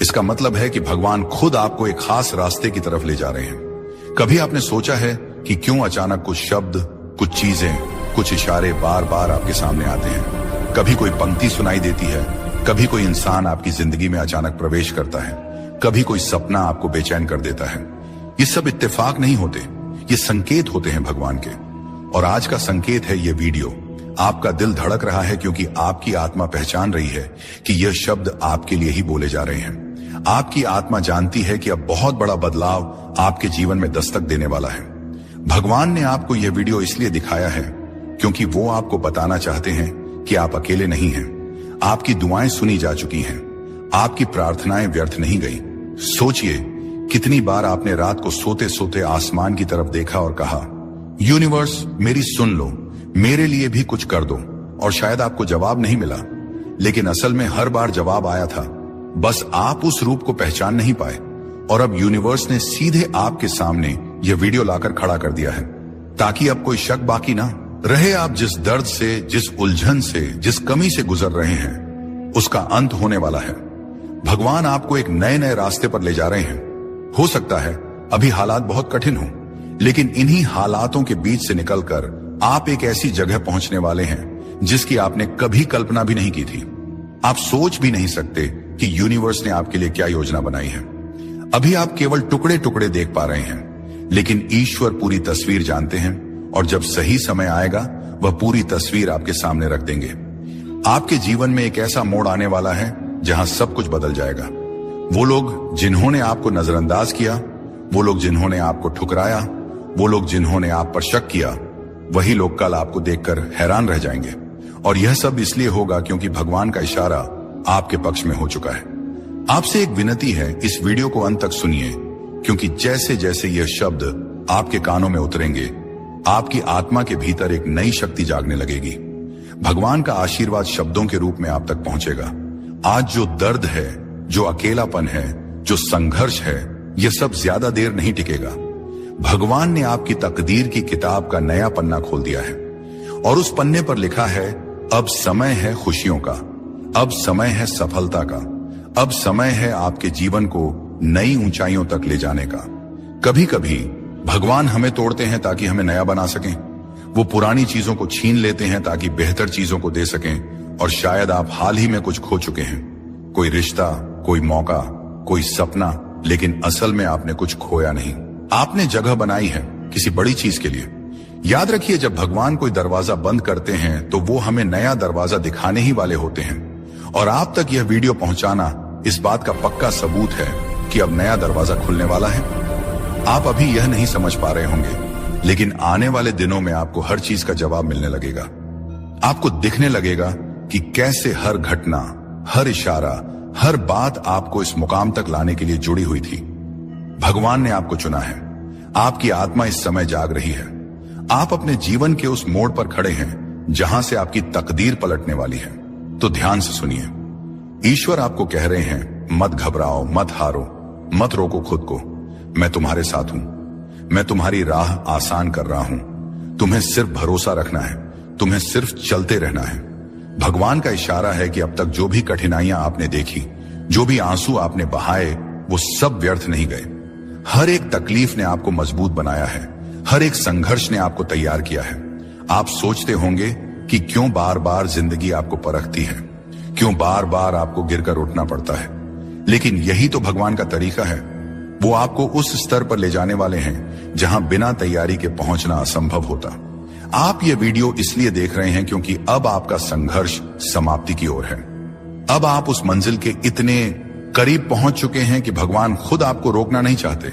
इसका मतलब है कि भगवान खुद आपको एक खास रास्ते की तरफ ले जा रहे हैं। कभी आपने सोचा है कि क्यों अचानक कुछ शब्द, कुछ चीजें, कुछ इशारे बार बार आपके सामने आते हैं? कभी कोई पंक्ति सुनाई देती है, कभी कोई इंसान आपकी जिंदगी में अचानक प्रवेश करता है, कभी कोई सपना आपको बेचैन कर देता है। ये सब इत्तेफाक नहीं होते, ये संकेत होते हैं भगवान के। और आज का संकेत है ये वीडियो। आपका दिल धड़क रहा है क्योंकि आपकी आत्मा पहचान रही है कि यह शब्द आपके लिए ही बोले जा रहे हैं। आपकी आत्मा जानती है कि अब बहुत बड़ा बदलाव आपके जीवन में दस्तक देने वाला है। भगवान ने आपको यह वीडियो इसलिए दिखाया है क्योंकि वो आपको बताना चाहते हैं कि आप अकेले नहीं हैं। आपकी दुआएं सुनी जा चुकी हैं, आपकी प्रार्थनाएं व्यर्थ नहीं गई। सोचिए, कितनी बार आपने रात को सोते सोते आसमान की तरफ देखा और कहा, यूनिवर्स मेरी सुन लो, मेरे लिए भी कुछ कर दो। और शायद आपको जवाब नहीं मिला, लेकिन असल में हर बार जवाब आया था, बस आप उस रूप को पहचान नहीं पाए। और अब यूनिवर्स ने सीधे आपके सामने यह वीडियो लाकर खड़ा कर दिया है ताकि अब कोई शक बाकी ना रहे। आप जिस दर्द से, जिस उलझन से, जिस कमी से गुजर रहे हैं, उसका अंत होने वाला है। भगवान आपको एक नए नए रास्ते पर ले जा रहे हैं। हो सकता है अभी हालात बहुत कठिन हो, लेकिन इन्हीं हालातों के बीच से निकलकर आप एक ऐसी जगह पहुंचने वाले हैं जिसकी आपने कभी कल्पना भी नहीं की थी। आप सोच भी नहीं सकते कि यूनिवर्स ने आपके लिए क्या योजना बनाई है। अभी आप केवल टुकड़े टुकड़े देख पा रहे हैं, लेकिन ईश्वर पूरी तस्वीर जानते हैं और जब सही समय आएगा वह पूरी तस्वीर आपके सामने रख देंगे। आपके जीवन में एक ऐसा मोड़ आने वाला है जहां सब कुछ बदल जाएगा। वो लोग जिन्होंने आपको नजरअंदाज किया, वो लोग जिन्होंने आपको ठुकराया, वो लोग जिन्होंने आप पर शक किया, वही लोग कल आपको देखकर हैरान रह जाएंगे। और यह सब इसलिए होगा क्योंकि भगवान का इशारा आपके पक्ष में हो चुका है। आपसे एक विनती है, इस वीडियो को अंत तक सुनिए, क्योंकि जैसे जैसे यह शब्द आपके कानों में उतरेंगे, आपकी आत्मा के भीतर एक नई शक्ति जागने लगेगी। भगवान का आशीर्वाद शब्दों के रूप में आप तक पहुंचेगा। आज जो दर्द है, जो अकेलापन है, जो संघर्ष है, यह सब ज्यादा देर नहीं टिकेगा। भगवान ने आपकी तकदीर की किताब का नया पन्ना खोल दिया है और उस पन्ने पर लिखा है, अब समय है खुशियों का, अब समय है सफलता का, अब समय है आपके जीवन को नई ऊंचाइयों तक ले जाने का। कभी कभी भगवान हमें तोड़ते हैं ताकि हमें नया बना सकें। वो पुरानी चीजों को छीन लेते हैं ताकि बेहतर चीजों को दे सकें। और शायद आप हाल ही में कुछ खो चुके हैं, कोई रिश्ता, कोई मौका, कोई सपना, लेकिन असल में आपने कुछ खोया नहीं। आपने जगह बनाई है किसी बड़ी चीज के लिए। याद रखिए, जब भगवान कोई दरवाजा बंद करते हैं तो वो हमें नया दरवाजा दिखाने ही वाले होते हैं। और आप तक यह वीडियो पहुंचाना इस बात का पक्का सबूत है कि अब नया दरवाजा खुलने वाला है। आप अभी यह नहीं समझ पा रहे होंगे, लेकिन आने वाले दिनों में आपको हर चीज का जवाब मिलने लगेगा। आपको दिखने लगेगा कि कैसे हर घटना, हर इशारा, हर बात आपको इस मुकाम तक लाने के लिए जुड़ी हुई थी। भगवान ने आपको चुना है। आपकी आत्मा इस समय जाग रही है। आप अपने जीवन के उस मोड़ पर खड़े हैं जहां से आपकी तकदीर पलटने वाली है। तो ध्यान से सुनिए। ईश्वर आपको कह रहे हैं, मत घबराओ, मत हारो, मत रोको खुद को। मैं तुम्हारे साथ हूं। मैं तुम्हारी राह आसान कर रहा हूं। तुम्हें सिर्फ भरोसा रखना है। तुम्हें सिर्फ चलते रहना है। भगवान का इशारा है कि अब तक जो भी कठिनाइयां आपने देखी, जो भी आंसू आपने बहाए, वो सब व्यर्थ नहीं गए। हर एक तकलीफ ने आपको मजबूत बनाया है। हर एक संघर्ष ने आपको तैयार किया है। आप सोचते होंगे कि क्यों बार बार जिंदगी आपको परखती है, क्यों बार बार आपको गिरकर उठना पड़ता है। लेकिन यही तो भगवान का तरीका है। वो आपको उस स्तर पर ले जाने वाले हैं जहां बिना तैयारी के पहुंचना असंभव होता। आप ये वीडियो इसलिए देख रहे हैं क्योंकि अब आपका संघर्ष समाप्ति की ओर है। अब आप उस मंजिल के इतने करीब पहुंच चुके हैं कि भगवान खुद आपको रोकना नहीं चाहते।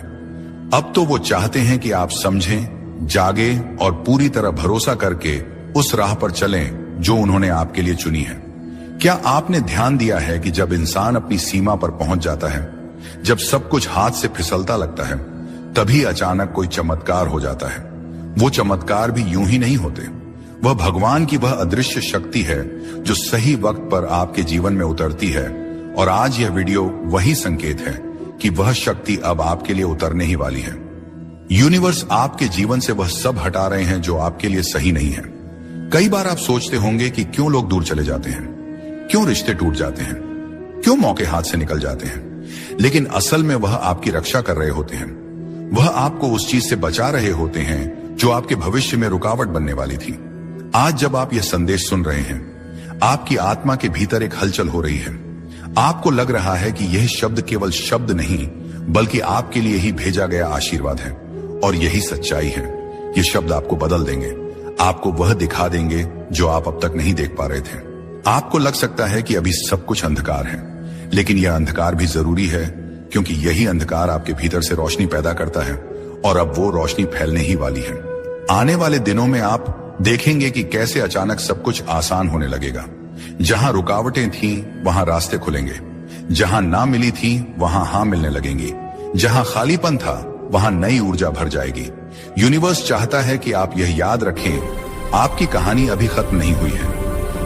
अब तो वो चाहते हैं कि आप समझें, जागे और पूरी तरह भरोसा करके उस राह पर चलें जो उन्होंने आपके लिए चुनी है। क्या आपने ध्यान दिया है कि जब इंसान अपनी सीमा पर पहुंच जाता है, जब सब कुछ हाथ से फिसलता लगता है, तभी अचानक कोई चमत्कार हो जाता है। वो चमत्कार भी यूं ही नहीं होते। वह भगवान की वह अदृश्य शक्ति है जो सही वक्त पर आपके जीवन में उतरती है। और आज यह वीडियो वही संकेत है कि वह शक्ति अब आपके लिए उतरने ही वाली है। यूनिवर्स आपके जीवन से वह सब हटा रहे हैं जो आपके लिए सही नहीं है। कई बार आप सोचते होंगे कि क्यों लोग दूर चले जाते हैं, क्यों रिश्ते टूट जाते हैं, क्यों मौके हाथ से निकल जाते हैं। लेकिन असल में वह आपकी रक्षा कर रहे होते हैं। वह आपको उस चीज से बचा रहे होते हैं जो आपके भविष्य में रुकावट बनने वाली थी। आज जब आप यह संदेश सुन रहे हैं, आपकी आत्मा के भीतर एक हलचल हो रही है। आपको लग रहा है कि यह शब्द केवल शब्द नहीं, बल्कि आपके लिए ही भेजा गया आशीर्वाद है। और यही सच्चाई है। ये शब्द आपको बदल देंगे, आपको वह दिखा देंगे जो आप अब तक नहीं देख पा रहे थे। आपको लग सकता है कि अभी सब कुछ अंधकार है, लेकिन यह अंधकार भी जरूरी है, क्योंकि यही अंधकार आपके भीतर से रोशनी पैदा करता है। और अब वो रोशनी फैलने ही वाली है। आने वाले दिनों में आप देखेंगे कि कैसे अचानक सब कुछ आसान होने लगेगा। जहां रुकावटें थीं, वहां रास्ते खुलेंगे। जहां ना मिली थी, वहां हां मिलने लगेंगी। जहां खालीपन था, वहां नई ऊर्जा भर जाएगी। यूनिवर्स चाहता है कि आप यह याद रखें, आपकी कहानी अभी खत्म नहीं हुई है।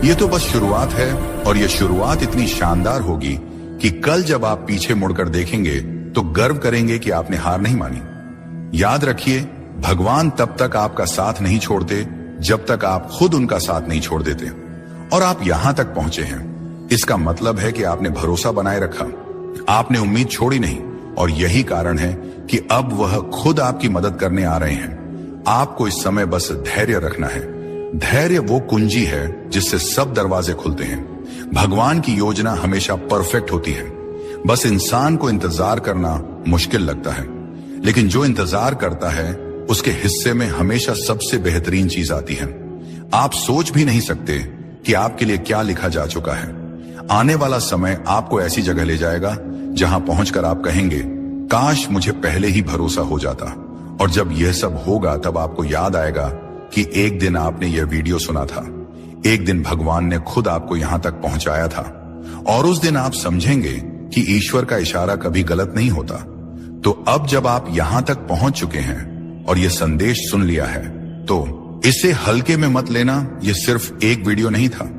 यह तो बस शुरुआत है। और यह शुरुआत इतनी शानदार होगी कि कल जब आप पीछे मुड़कर देखेंगे तो गर्व करेंगे कि आपने हार नहीं मानी। याद रखिए, भगवान तब तक आपका साथ नहीं छोड़ते जब तक आप खुद उनका साथ नहीं छोड़ देते। और आप यहां तक पहुंचे हैं, इसका मतलब है कि आपने भरोसा बनाए रखा, आपने उम्मीद छोड़ी नहीं। और यही कारण है कि अब वह खुद आपकी मदद करने आ रहे हैं। आपको इस समय बस धैर्य रखना है। धैर्य वो कुंजी है जिससे सब दरवाजे खुलते हैं। भगवान की योजना हमेशा परफेक्ट होती है। बस इंसान को इंतजार करना मुश्किल लगता है, लेकिन जो इंतजार करता है उसके हिस्से में हमेशा सबसे बेहतरीन चीज आती है। आप सोच भी नहीं सकते कि आपके लिए क्या लिखा जा चुका है। आने वाला समय आपको ऐसी जगह ले जाएगा जहां पहुंचकर आप कहेंगे, काश मुझे पहले ही भरोसा हो जाता। और जब यह सब होगा तब आपको याद आएगा कि एक दिन आपने यह वीडियो सुना था, एक दिन भगवान ने खुद आपको यहां तक पहुंचाया था। और उस दिन आप समझेंगे कि ईश्वर का इशारा कभी गलत नहीं होता। तो अब जब आप यहां तक पहुंच चुके हैं और यह संदेश सुन लिया है, तो इसे हल्के में मत लेना। यह सिर्फ एक वीडियो नहीं था,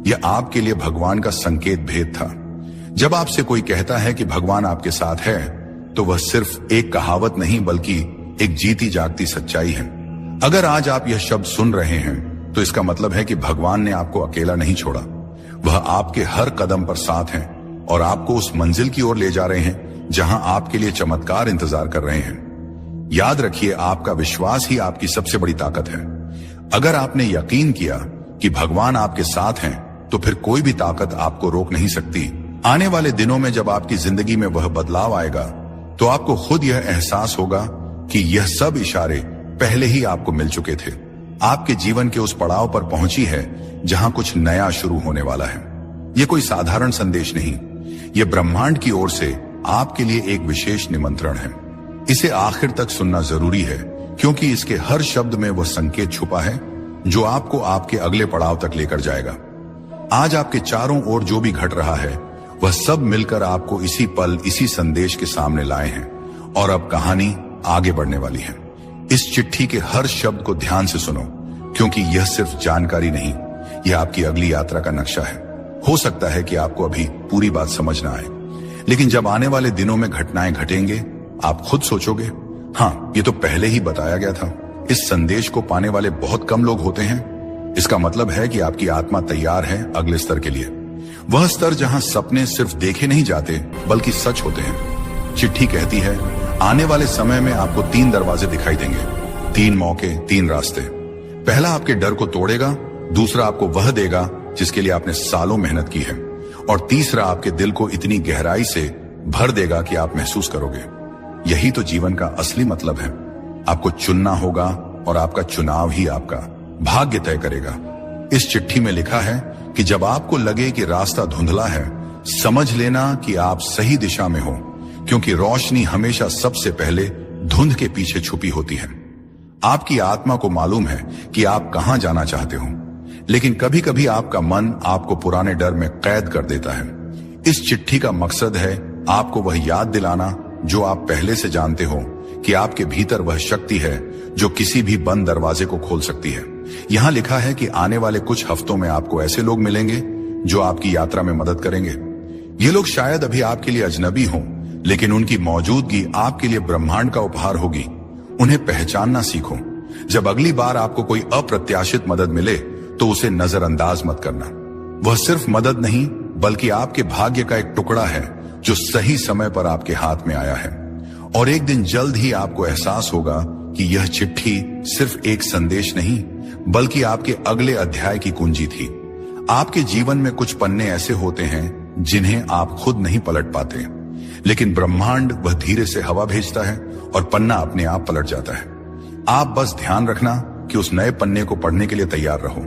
यह आपके लिए भगवान का संकेत भेद था। जब आपसे कोई कहता है कि भगवान आपके साथ है, तो वह सिर्फ एक कहावत नहीं, बल्कि एक जीती जागती सच्चाई है। अगर आज आप यह शब्द सुन रहे हैं, तो इसका मतलब है कि भगवान ने आपको अकेला नहीं छोड़ा। वह आपके हर कदम पर साथ हैं और आपको उस मंजिल की ओर ले जा रहे हैं जहां आपके लिए चमत्कार इंतजार कर रहे हैं। याद रखिए, आपका विश्वास ही आपकी सबसे बड़ी ताकत है। अगर आपने यकीन किया कि भगवान आपके साथ हैं, तो फिर कोई भी ताकत आपको रोक नहीं सकती। आने वाले दिनों में जब आपकी जिंदगी में वह बदलाव आएगा, तो आपको खुद यह एहसास होगा कि यह सब इशारे पहले ही आपको मिल चुके थे। आपके जीवन के उस पड़ाव पर पहुंची है जहां कुछ नया शुरू होने वाला है। यह कोई साधारण संदेश नहीं, यह ब्रह्मांड की ओर से आपके लिए एक विशेष निमंत्रण है। इसे आखिर तक सुनना जरूरी है, क्योंकि इसके हर शब्द में वह संकेत छुपा है जो आपको आपके अगले पड़ाव तक लेकर जाएगा। आज आपके चारों ओर जो भी घट रहा है वह सब मिलकर आपको इसी पल इसी संदेश के सामने लाए हैं और अब कहानी आगे बढ़ने वाली है। इस चिट्ठी के हर शब्द को ध्यान से सुनो, क्योंकि यह सिर्फ जानकारी नहीं, यह आपकी अगली यात्रा का नक्शा है। हो सकता है कि आपको अभी पूरी बात समझ ना आए, लेकिन जब आने वाले दिनों में घटनाएं घटेंगे आप खुद सोचोगे, हाँ ये तो पहले ही बताया गया था। इस संदेश को पाने वाले बहुत कम लोग होते हैं। इसका मतलब है कि आपकी आत्मा तैयार है अगले स्तर के लिए, वह स्तर जहां सपने सिर्फ देखे नहीं जाते बल्कि सच होते हैं। चिट्ठी कहती है आने वाले समय में आपको 3 दरवाजे दिखाई देंगे, 3 मौके, 3 रास्ते। पहला आपके डर को तोड़ेगा, दूसरा आपको वह देगा जिसके लिए आपने सालों मेहनत की है, और तीसरा आपके दिल को इतनी गहराई से भर देगा कि आप महसूस करोगे यही तो जीवन का असली मतलब है। आपको चुनना होगा और आपका चुनाव ही आपका भाग्य तय करेगा। इस चिट्ठी में लिखा है कि जब आपको लगे कि रास्ता धुंधला है, समझ लेना कि आप सही दिशा में हो, क्योंकि रोशनी हमेशा सबसे पहले धुंध के पीछे छुपी होती है। आपकी आत्मा को मालूम है कि आप कहां जाना चाहते हो, लेकिन कभी कभी आपका मन आपको पुराने डर में कैद कर देता है। इस चिट्ठी का मकसद है आपको वह याद दिलाना जो आप पहले से जानते हो, कि आपके भीतर वह शक्ति है जो किसी भी बंद दरवाजे को खोल सकती है। यहां लिखा है कि आने वाले कुछ हफ्तों में आपको ऐसे लोग मिलेंगे जो आपकी यात्रा में मदद करेंगे। ये लोग शायद अभी आपके लिए अजनबी हों, लेकिन उनकी मौजूदगी आपके लिए ब्रह्मांड का उपहार होगी। उन्हें पहचानना सीखो। जब अगली बार आपको कोई अप्रत्याशित मदद मिले तो उसे नजरअंदाज मत करना। वह सिर्फ मदद नहीं बल्कि आपके भाग्य का एक टुकड़ा है जो सही समय पर आपके हाथ में आया है। और एक दिन जल्द ही आपको एहसास होगा कि यह चिट्ठी सिर्फ एक संदेश नहीं बल्कि आपके अगले अध्याय की कुंजी थी। आपके जीवन में कुछ पन्ने ऐसे होते हैं जिन्हें आप खुद नहीं पलट पाते, लेकिन ब्रह्मांड वह धीरे से हवा भेजता है और पन्ना अपने आप पलट जाता है। आप बस ध्यान रखना कि उस नए पन्ने को पढ़ने के लिए तैयार रहो।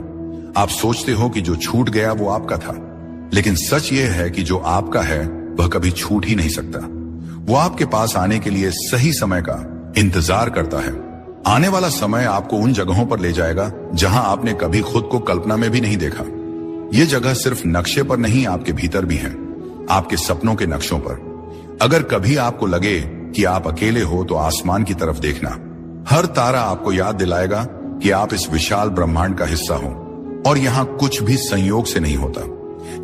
आप सोचते हो कि जो छूट गया वो आपका था, लेकिन सच ये है कि जो आपका है वह कभी छूट ही नहीं सकता। वो आपके पास आने के लिए सही समय का इंतजार करता है। आने वाला समय आपको उन जगहों पर ले जाएगा जहां आपने कभी खुद को कल्पना में भी नहीं देखा। ये जगह सिर्फ नक्शे पर नहीं, आपके भीतर भी है, आपके सपनों के नक्शों पर। अगर कभी आपको लगे कि आप अकेले हो तो आसमान की तरफ देखना। हर तारा आपको याद दिलाएगा कि आप इस विशाल ब्रह्मांड का हिस्सा हो और यहाँ कुछ भी संयोग से नहीं होता।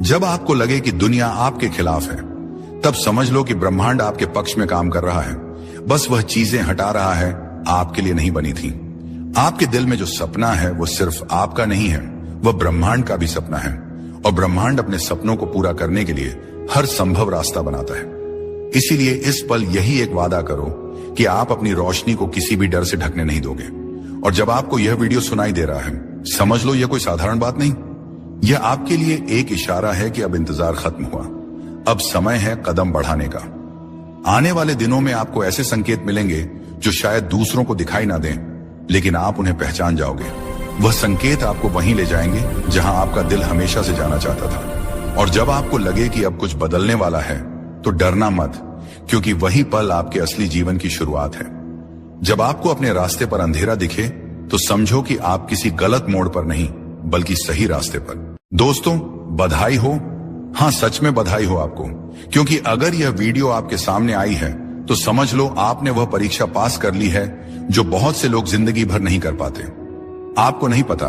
जब आपको लगे कि दुनिया आपके खिलाफ है, तब समझ लो कि ब्रह्मांड आपके पक्ष में काम कर रहा है। बस वह चीजें हटा रहा है, आपके लिए नहीं बनी थी। आपके दिल में जो सपना है वो सिर्फ आपका नहीं है, वह ब्रह्मांड का भी सपना है, और ब्रह्मांड अपने सपनों को पूरा करने के लिए हर संभव रास्ता बनाता है। इसीलिए इस पल यही एक वादा करो कि आप अपनी रोशनी को किसी भी डर से ढकने नहीं दोगे। और जब आपको यह वीडियो सुनाई दे रहा है, समझ लो यह कोई साधारण बात नहीं, यह आपके लिए एक इशारा है कि अब इंतजार खत्म हुआ, अब समय है कदम बढ़ाने का। आने वाले दिनों में आपको ऐसे संकेत मिलेंगे जो शायद दूसरों को दिखाई ना दें, लेकिन आप उन्हें पहचान जाओगे। वह संकेत आपको वहीं ले जाएंगे जहां आपका दिल हमेशा से जाना चाहता था। और जब आपको लगे कि अब कुछ बदलने वाला है तो डरना मत, क्योंकि वही पल आपके असली जीवन की शुरुआत है। जब आपको अपने रास्ते पर अंधेरा दिखे तो समझो कि आप किसी गलत मोड़ पर नहीं बल्कि सही रास्ते पर। दोस्तों, बधाई हो। हाँ, सच में बधाई हो आपको, क्योंकि अगर यह वीडियो आपके सामने आई है तो समझ लो आपने वह परीक्षा पास कर ली है जो बहुत से लोग जिंदगी भर नहीं कर पाते। आपको नहीं पता,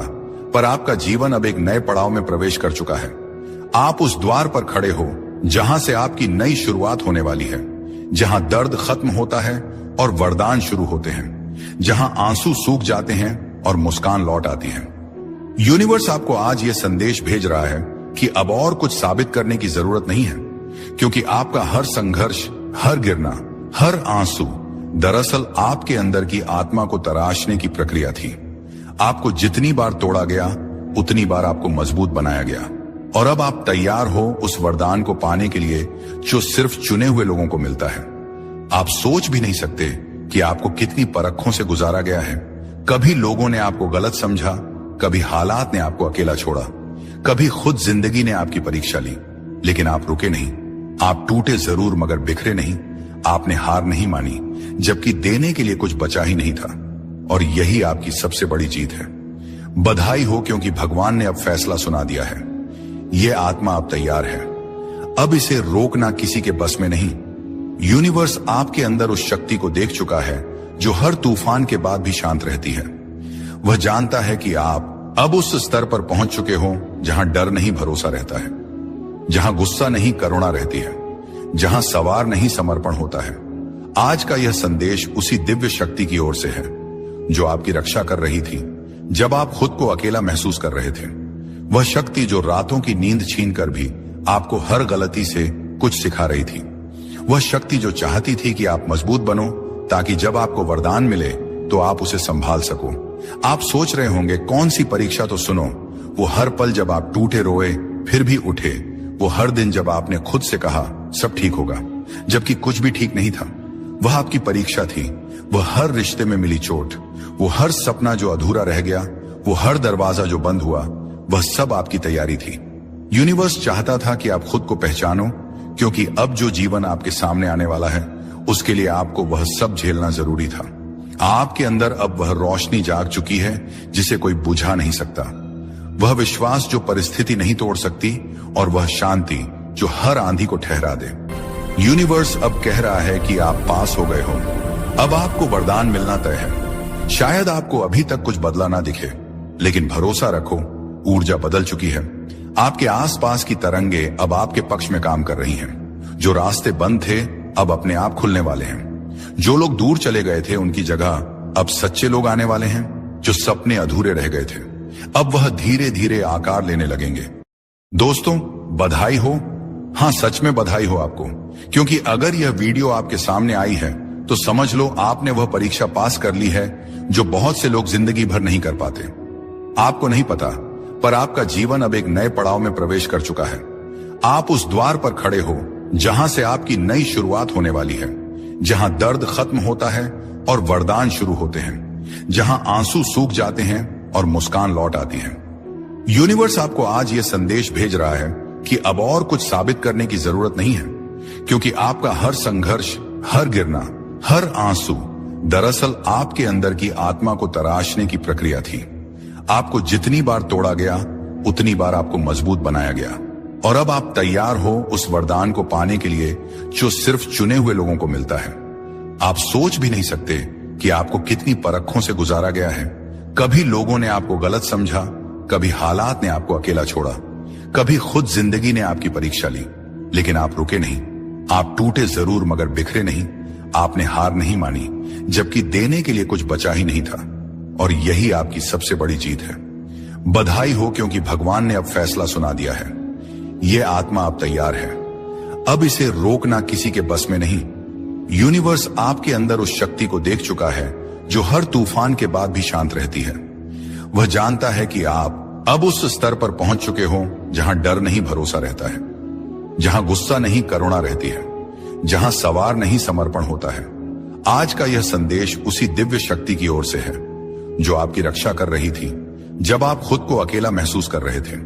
पर आपका जीवन अब एक नए पड़ाव में प्रवेश कर चुका है। आप उस द्वार पर खड़े हो जहां से आपकी नई शुरुआत होने वाली है, जहां दर्द खत्म होता है और वरदान शुरू होते हैं, जहां आंसू सूख जाते हैं और मुस्कान लौट आती है। यूनिवर्स आपको आज यह संदेश भेज रहा है कि अब और कुछ साबित करने की जरूरत नहीं है, क्योंकि आपका हर संघर्ष, हर गिरना, हर आंसू दरअसल आपके अंदर की आत्मा को तराशने की प्रक्रिया थी। आपको जितनी बार तोड़ा गया उतनी बार आपको मजबूत बनाया गया, और अब आप तैयार हो उस वरदान को पाने के लिए जो सिर्फ चुने हुए लोगों को मिलता है। आप सोच भी नहीं सकते कि आपको कितनी परखों से गुजारा गया है। कभी लोगों ने आपको गलत समझा, कभी हालात ने आपको अकेला छोड़ा, कभी खुद जिंदगी ने आपकी परीक्षा ली, लेकिन आप रुके नहीं। आप टूटे जरूर मगर बिखरे नहीं। आपने हार नहीं मानी, जबकि देने के लिए कुछ बचा ही नहीं था। और यही आपकी सबसे बड़ी जीत है। बधाई हो क्योंकि भगवान ने अब फैसला सुना दिया है। ये आत्मा अब तैयार है। अब इसे रोकना किसी के बस में नहीं। यूनिवर्स आपके अंदर उस शक्ति को देख चुका है जो हर तूफान के बाद भी शांत रहती है। वह जानता है कि आप अब उस स्तर पर पहुंच चुके हो जहां डर नहीं भरोसा रहता है, जहां गुस्सा नहीं करुणा रहती है, जहां सवार नहीं समर्पण होता है। आज का यह संदेश उसी दिव्य शक्ति की ओर से है जो आपकी रक्षा कर रही थी जब आप खुद को अकेला महसूस कर रहे थे। वह शक्ति जो रातों की नींद छीनकर भी आपको हर गलती से कुछ सिखा रही थी। वह शक्ति जो चाहती थी कि आप मजबूत बनो ताकि जब आपको वरदान मिले तो आप उसे संभाल सको। आप सोच रहे होंगे कौन सी परीक्षा, तो सुनो, वो हर पल जब आप टूटे रोए फिर भी उठे, वो हर दिन जब आपने खुद से कहा सब ठीक होगा जबकि कुछ भी ठीक नहीं था। वह आपकी परीक्षा थी। वह हर रिश्ते में मिली चोट, वो हर सपना जो अधूरा रह गया, वो हर दरवाजा जो बंद हुआ, वह सब आपकी तैयारी थी। यूनिवर्स चाहता था कि आप खुद को पहचानो, क्योंकि अब जो जीवन आपके सामने आने वाला है उसके लिए आपको वह सब झेलना जरूरी था। आपके अंदर अब वह रोशनी जाग चुकी है जिसे कोई बुझा नहीं सकता, वह विश्वास जो परिस्थिति नहीं तोड़ सकती, और वह शांति जो हर आंधी को ठहरा दे। यूनिवर्स अब कह रहा है कि आप पास हो गए हो। अब आपको वरदान मिलना तय है। शायद आपको अभी तक कुछ बदला ना दिखे, लेकिन भरोसा रखो, ऊर्जा बदल चुकी है। आपके आसपास की तरंगे अब आपके पक्ष में काम कर रही हैं। जो रास्ते बंद थे अब अपने आप खुलने वाले हैं। जो लोग दूर चले गए थे उनकी जगह अब सच्चे लोग आने वाले हैं। जो सपने अधूरे रह गए थे अब वह धीरे धीरे आकार लेने लगेंगे। दोस्तों, बधाई हो। हाँ, सच में बधाई हो आपको, क्योंकि अगर यह वीडियो आपके सामने आई है तो समझ लो आपने वह परीक्षा पास कर ली है जो बहुत से लोग जिंदगी भर नहीं कर पाते। आपको नहीं पता, पर आपका जीवन अब एक नए पड़ाव में प्रवेश कर चुका है। आप उस द्वार पर खड़े हो जहां से आपकी नई शुरुआत होने वाली है, जहां दर्द खत्म होता है और वरदान शुरू होते हैं, जहां आंसू सूख जाते हैं और मुस्कान लौट आती है। यूनिवर्स आपको आज यह संदेश भेज रहा है कि अब और कुछ साबित करने की जरूरत नहीं है, क्योंकि आपका हर संघर्ष, हर गिरना, हर आंसू दरअसल आपके अंदर की आत्मा को तराशने की प्रक्रिया थी। आपको जितनी बार तोड़ा गया उतनी बार आपको मजबूत बनाया गया, और अब आप तैयार हो उस वरदान को पाने के लिए जो सिर्फ चुने हुए लोगों को मिलता है। आप सोच भी नहीं सकते कि आपको कितनी परखों से गुजारा गया है। कभी लोगों ने आपको गलत समझा, कभी हालात ने आपको अकेला छोड़ा, कभी खुद जिंदगी ने आपकी परीक्षा ली, लेकिन आप रुके नहीं। आप टूटे जरूर मगर बिखरे नहीं। आपने हार नहीं मानी, जबकि देने के लिए कुछ बचा ही नहीं था, और यही आपकी सबसे बड़ी जीत है। बधाई हो क्योंकि भगवान ने अब फैसला सुना दिया है। यह आत्मा अब तैयार है। अब इसे रोकना किसी के बस में नहीं। यूनिवर्स आपके अंदर उस शक्ति को देख चुका है जो हर तूफान के बाद भी शांत रहती है। वह जानता है कि आप अब उस स्तर पर पहुंच चुके हो जहां डर नहीं भरोसा रहता है, जहां गुस्सा नहीं करुणा रहती है, जहां सवार नहीं समर्पण होता है। आज का यह संदेश उसी दिव्य शक्ति की ओर से है जो आपकी रक्षा कर रही थी जब आप खुद को अकेला महसूस कर रहे थे।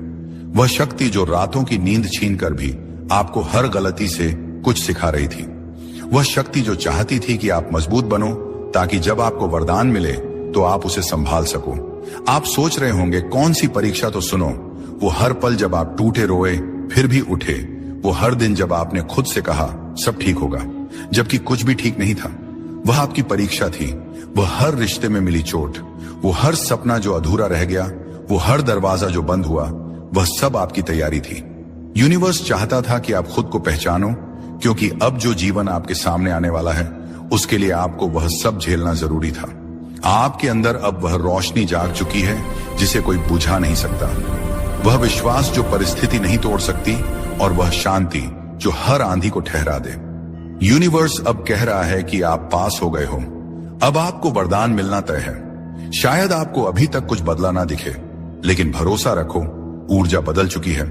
वह शक्ति जो रातों की नींद छीनकर भी आपको हर गलती से कुछ सिखा रही थी। वह शक्ति जो चाहती थी कि आप मजबूत बनो ताकि जब आपको वरदान मिले तो आप उसे संभाल सको। आप सोच रहे होंगे कौन सी परीक्षा, तो सुनो, वो हर पल जब आप टूटे रोए फिर भी उठे, वो हर दिन जब आपने खुद से कहा सब ठीक होगा जबकि कुछ भी ठीक नहीं था। वह आपकी परीक्षा थी। वह हर रिश्ते में मिली चोट, वो हर सपना जो अधूरा रह गया, वो हर दरवाजा जो बंद हुआ, वह सब आपकी तैयारी थी। यूनिवर्स चाहता था कि आप खुद को पहचानो, क्योंकि अब जो जीवन आपके सामने आने वाला है उसके लिए आपको वह सब झेलना जरूरी था। आपके अंदर अब वह रोशनी जाग चुकी है जिसे कोई बुझा नहीं सकता, वह विश्वास जो परिस्थिति नहीं तोड़ सकती, और वह शांति जो हर आंधी को ठहरा दे। यूनिवर्स अब कह रहा है कि आप पास हो गए हो। अब आपको वरदान मिलना तय है। शायद आपको अभी तक कुछ बदला ना दिखे, लेकिन भरोसा रखो, ऊर्जा बदल चुकी है।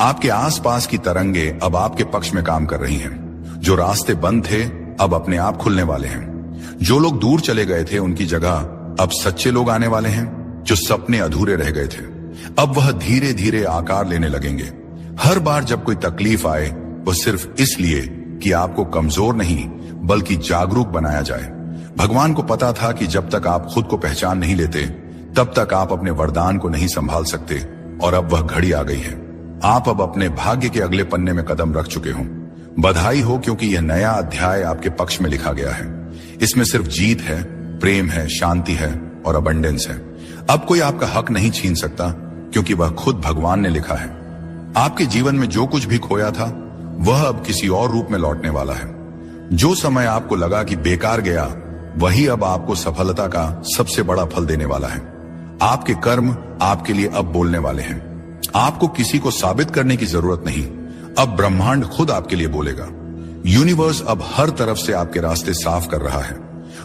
आपके आसपास की तरंगे अब आपके पक्ष में काम कर रही हैं। जो रास्ते बंद थे अब अपने आप खुलने वाले हैं। जो लोग दूर चले गए थे उनकी जगह अब सच्चे लोग आने वाले हैं। जो सपने अधूरे रह गए थे अब वह धीरे धीरे आकार लेने लगेंगे। हर बार जब कोई तकलीफ आए वह सिर्फ इसलिए कि आपको कमजोर नहीं बल्कि जागरूक बनाया जाए। भगवान को पता था कि जब तक आप खुद को पहचान नहीं लेते तब तक आप अपने वरदान को नहीं संभाल सकते और अब वह घड़ी आ गई है। आप अब अपने भाग्य के अगले पन्ने में कदम रख चुके हो। बधाई हो, क्योंकि यह नया अध्याय आपके पक्ष में लिखा गया है। इसमें सिर्फ जीत है, प्रेम है, शांति है और अबंडेंस है। अब कोई आपका हक नहीं छीन सकता, क्योंकि वह खुद भगवान ने लिखा है। आपके जीवन में जो कुछ भी खोया था वह अब किसी और रूप में लौटने वाला है। जो समय आपको लगा कि बेकार गया, वही अब आपको सफलता का सबसे बड़ा फल देने वाला है। आपके कर्म आपके लिए अब बोलने वाले हैं। आपको किसी को साबित करने की जरूरत नहीं, अब ब्रह्मांड खुद आपके लिए बोलेगा। यूनिवर्स अब हर तरफ से आपके रास्ते साफ कर रहा है।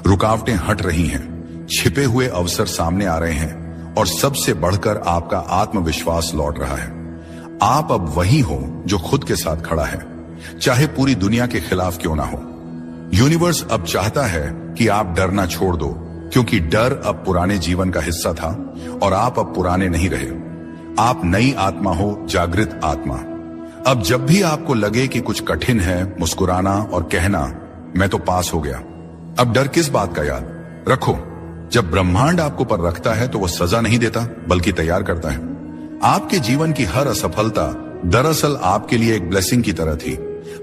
रुकावटें हट रही हैं, छिपे हुए अवसर सामने आ रहे हैं और सबसे बढ़कर आपका आत्मविश्वास लौट रहा है। आप अब वही हो जो खुद के साथ खड़ा है, चाहे पूरी दुनिया के खिलाफ क्यों ना हो। यूनिवर्स अब चाहता है कि आप डरना छोड़ दो, क्योंकि डर अब पुराने जीवन का हिस्सा था और आप अब पुराने नहीं रहे। आप नई आत्मा हो, जागृत आत्मा। अब जब भी आपको लगे कि कुछ कठिन है, मुस्कुराना और कहना मैं तो पास हो गया। अब डर किस बात का याद रखो। जब ब्रह्मांड आपको पर रखता है तो वह सजा नहीं देता, बल्कि तैयार करता है। आपके जीवन की हर असफलता दरअसल आपके लिए एक ब्लेसिंग की तरह थी।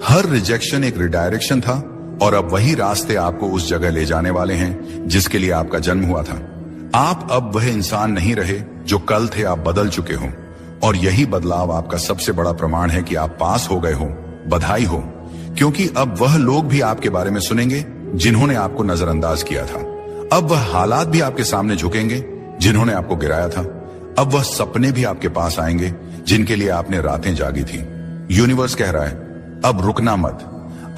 हर रिजेक्शन एक रिडायरेक्शन था और अब वही रास्ते आपको उस जगह ले जाने वाले हैं जिसके लिए आपका जन्म हुआ था। आप अब वह इंसान नहीं रहे जो कल थे, आप बदल चुके हो और यही बदलाव आपका सबसे बड़ा प्रमाण है कि आप पास हो गए हो। बधाई हो, क्योंकि अब वह लोग भी आपके बारे में सुनेंगे जिन्होंने आपको नजरअंदाज किया था। अब वह हालात भी आपके सामने झुकेंगे जिन्होंने आपको गिराया था। अब वह सपने भी आपके पास आएंगे जिनके लिए आपने रातें जागी थी। यूनिवर्स कह रहा है अब रुकना मत।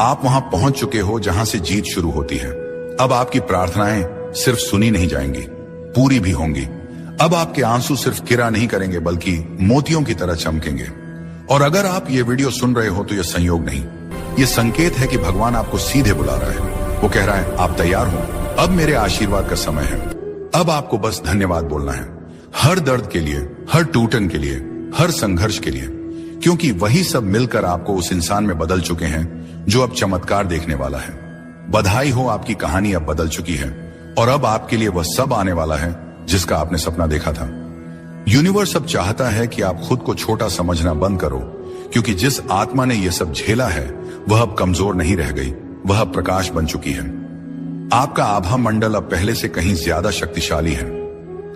आप वहां पहुंच चुके हो जहां से जीत शुरू होती है। अब आपकी प्रार्थनाएं सिर्फ सुनी नहीं जाएंगी, पूरी भी होंगी। अब आपके आंसू सिर्फ किरा नहीं करेंगे, बल्कि मोतियों की तरह चमकेंगे। और अगर आप ये वीडियो सुन रहे हो तो यह संयोग नहीं, ये संकेत है कि भगवान आपको सीधे बुला रहा है। वो कह रहा है आप तैयार हो, अब मेरे आशीर्वाद का समय है। अब आपको बस धन्यवाद बोलना है, हर दर्द के लिए, हर टूटन के लिए, हर संघर्ष के लिए, क्योंकि वही सब मिलकर आपको उस इंसान में बदल चुके हैं जो अब चमत्कार देखने वाला है। बधाई हो, आपकी कहानी अब बदल चुकी है और अब आपके लिए वह सब आने वाला है जिसका आपने सपना देखा था। यूनिवर्स अब चाहता है कि आप खुद को छोटा समझना बंद करो, क्योंकि जिस आत्मा ने यह सब झेला है वह अब कमजोर नहीं रह गई, वह अब प्रकाश बन चुकी है। आपका आभा मंडल अब पहले से कहीं ज्यादा शक्तिशाली है।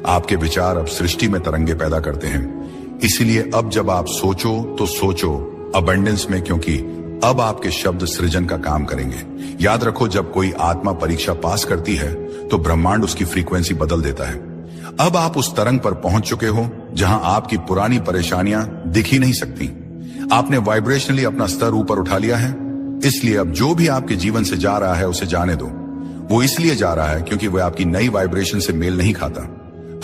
आपके विचार अब सृष्टि में तरंगे पैदा करते हैं। इसीलिए अब जब आप सोचो तो सोचो अबंडेंस में, क्योंकि अब आपके शब्द सृजन का काम करेंगे। याद रखो, जब कोई आत्मा परीक्षा पास करती है तो ब्रह्मांड उसकी फ्रीक्वेंसी बदल देता है। अब आप उस तरंग पर पहुंच चुके हो जहां आपकी पुरानी परेशानियां दिख ही नहीं सकती। आपने वाइब्रेशनली अपना स्तर ऊपर उठा लिया है। इसलिए अब जो भी आपके जीवन से जा रहा है उसे जाने दो। वो इसलिए जा रहा है क्योंकि वह आपकी नई वाइब्रेशन से मेल नहीं खाता।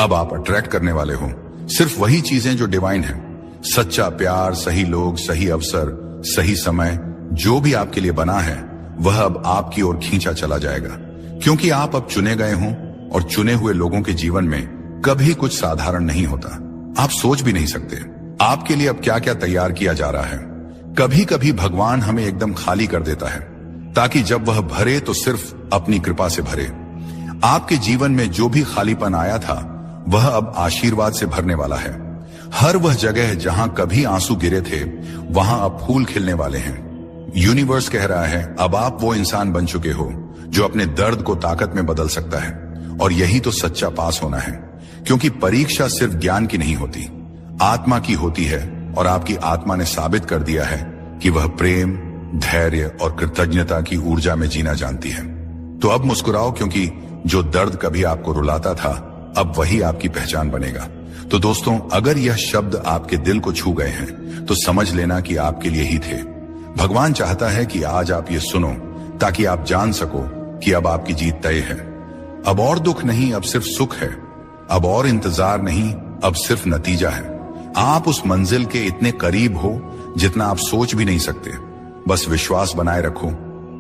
अब आप अट्रैक्ट करने वाले हो सिर्फ वही चीजें जो डिवाइन है। सच्चा प्यार, सही लोग, सही अवसर, सही समय, जो भी आपके लिए बना है वह अब आपकी ओर खींचा चला जाएगा, क्योंकि आप अब चुने गए हो और चुने हुए लोगों के जीवन में कभी कुछ साधारण नहीं होता। आप सोच भी नहीं सकते आपके लिए अब क्या क्या तैयार किया जा रहा है। कभी कभी भगवान हमें एकदम खाली कर देता है ताकि जब वह भरे तो सिर्फ अपनी कृपा से भरे। आपके जीवन में जो भी खालीपन आया था वह अब आशीर्वाद से भरने वाला है। हर वह जगह जहां कभी आंसू गिरे थे वहां अब फूल खिलने वाले हैं। यूनिवर्स कह रहा है अब आप वो इंसान बन चुके हो जो अपने दर्द को ताकत में बदल सकता है। और यही तो सच्चा पास होना है, क्योंकि परीक्षा सिर्फ ज्ञान की नहीं होती, आत्मा की होती है। और आपकी आत्मा ने साबित कर दिया है कि वह प्रेम, धैर्य और कृतज्ञता की ऊर्जा में जीना जानती है। तो अब मुस्कुराओ, क्योंकि जो दर्द कभी आपको रुलाता था अब वही आपकी पहचान बनेगा। तो दोस्तों, अगर यह शब्द आपके दिल को छू गए हैं तो समझ लेना कि आपके लिए ही थे। भगवान चाहता है कि आज आप ये सुनो ताकि आप जान सको कि अब आपकी जीत तय है। अब और दुख नहीं, अब सिर्फ सुख है। अब और इंतजार नहीं, अब सिर्फ नतीजा है। आप उस मंजिल के इतने करीब हो जितना आप सोच भी नहीं सकते। बस विश्वास बनाए रखो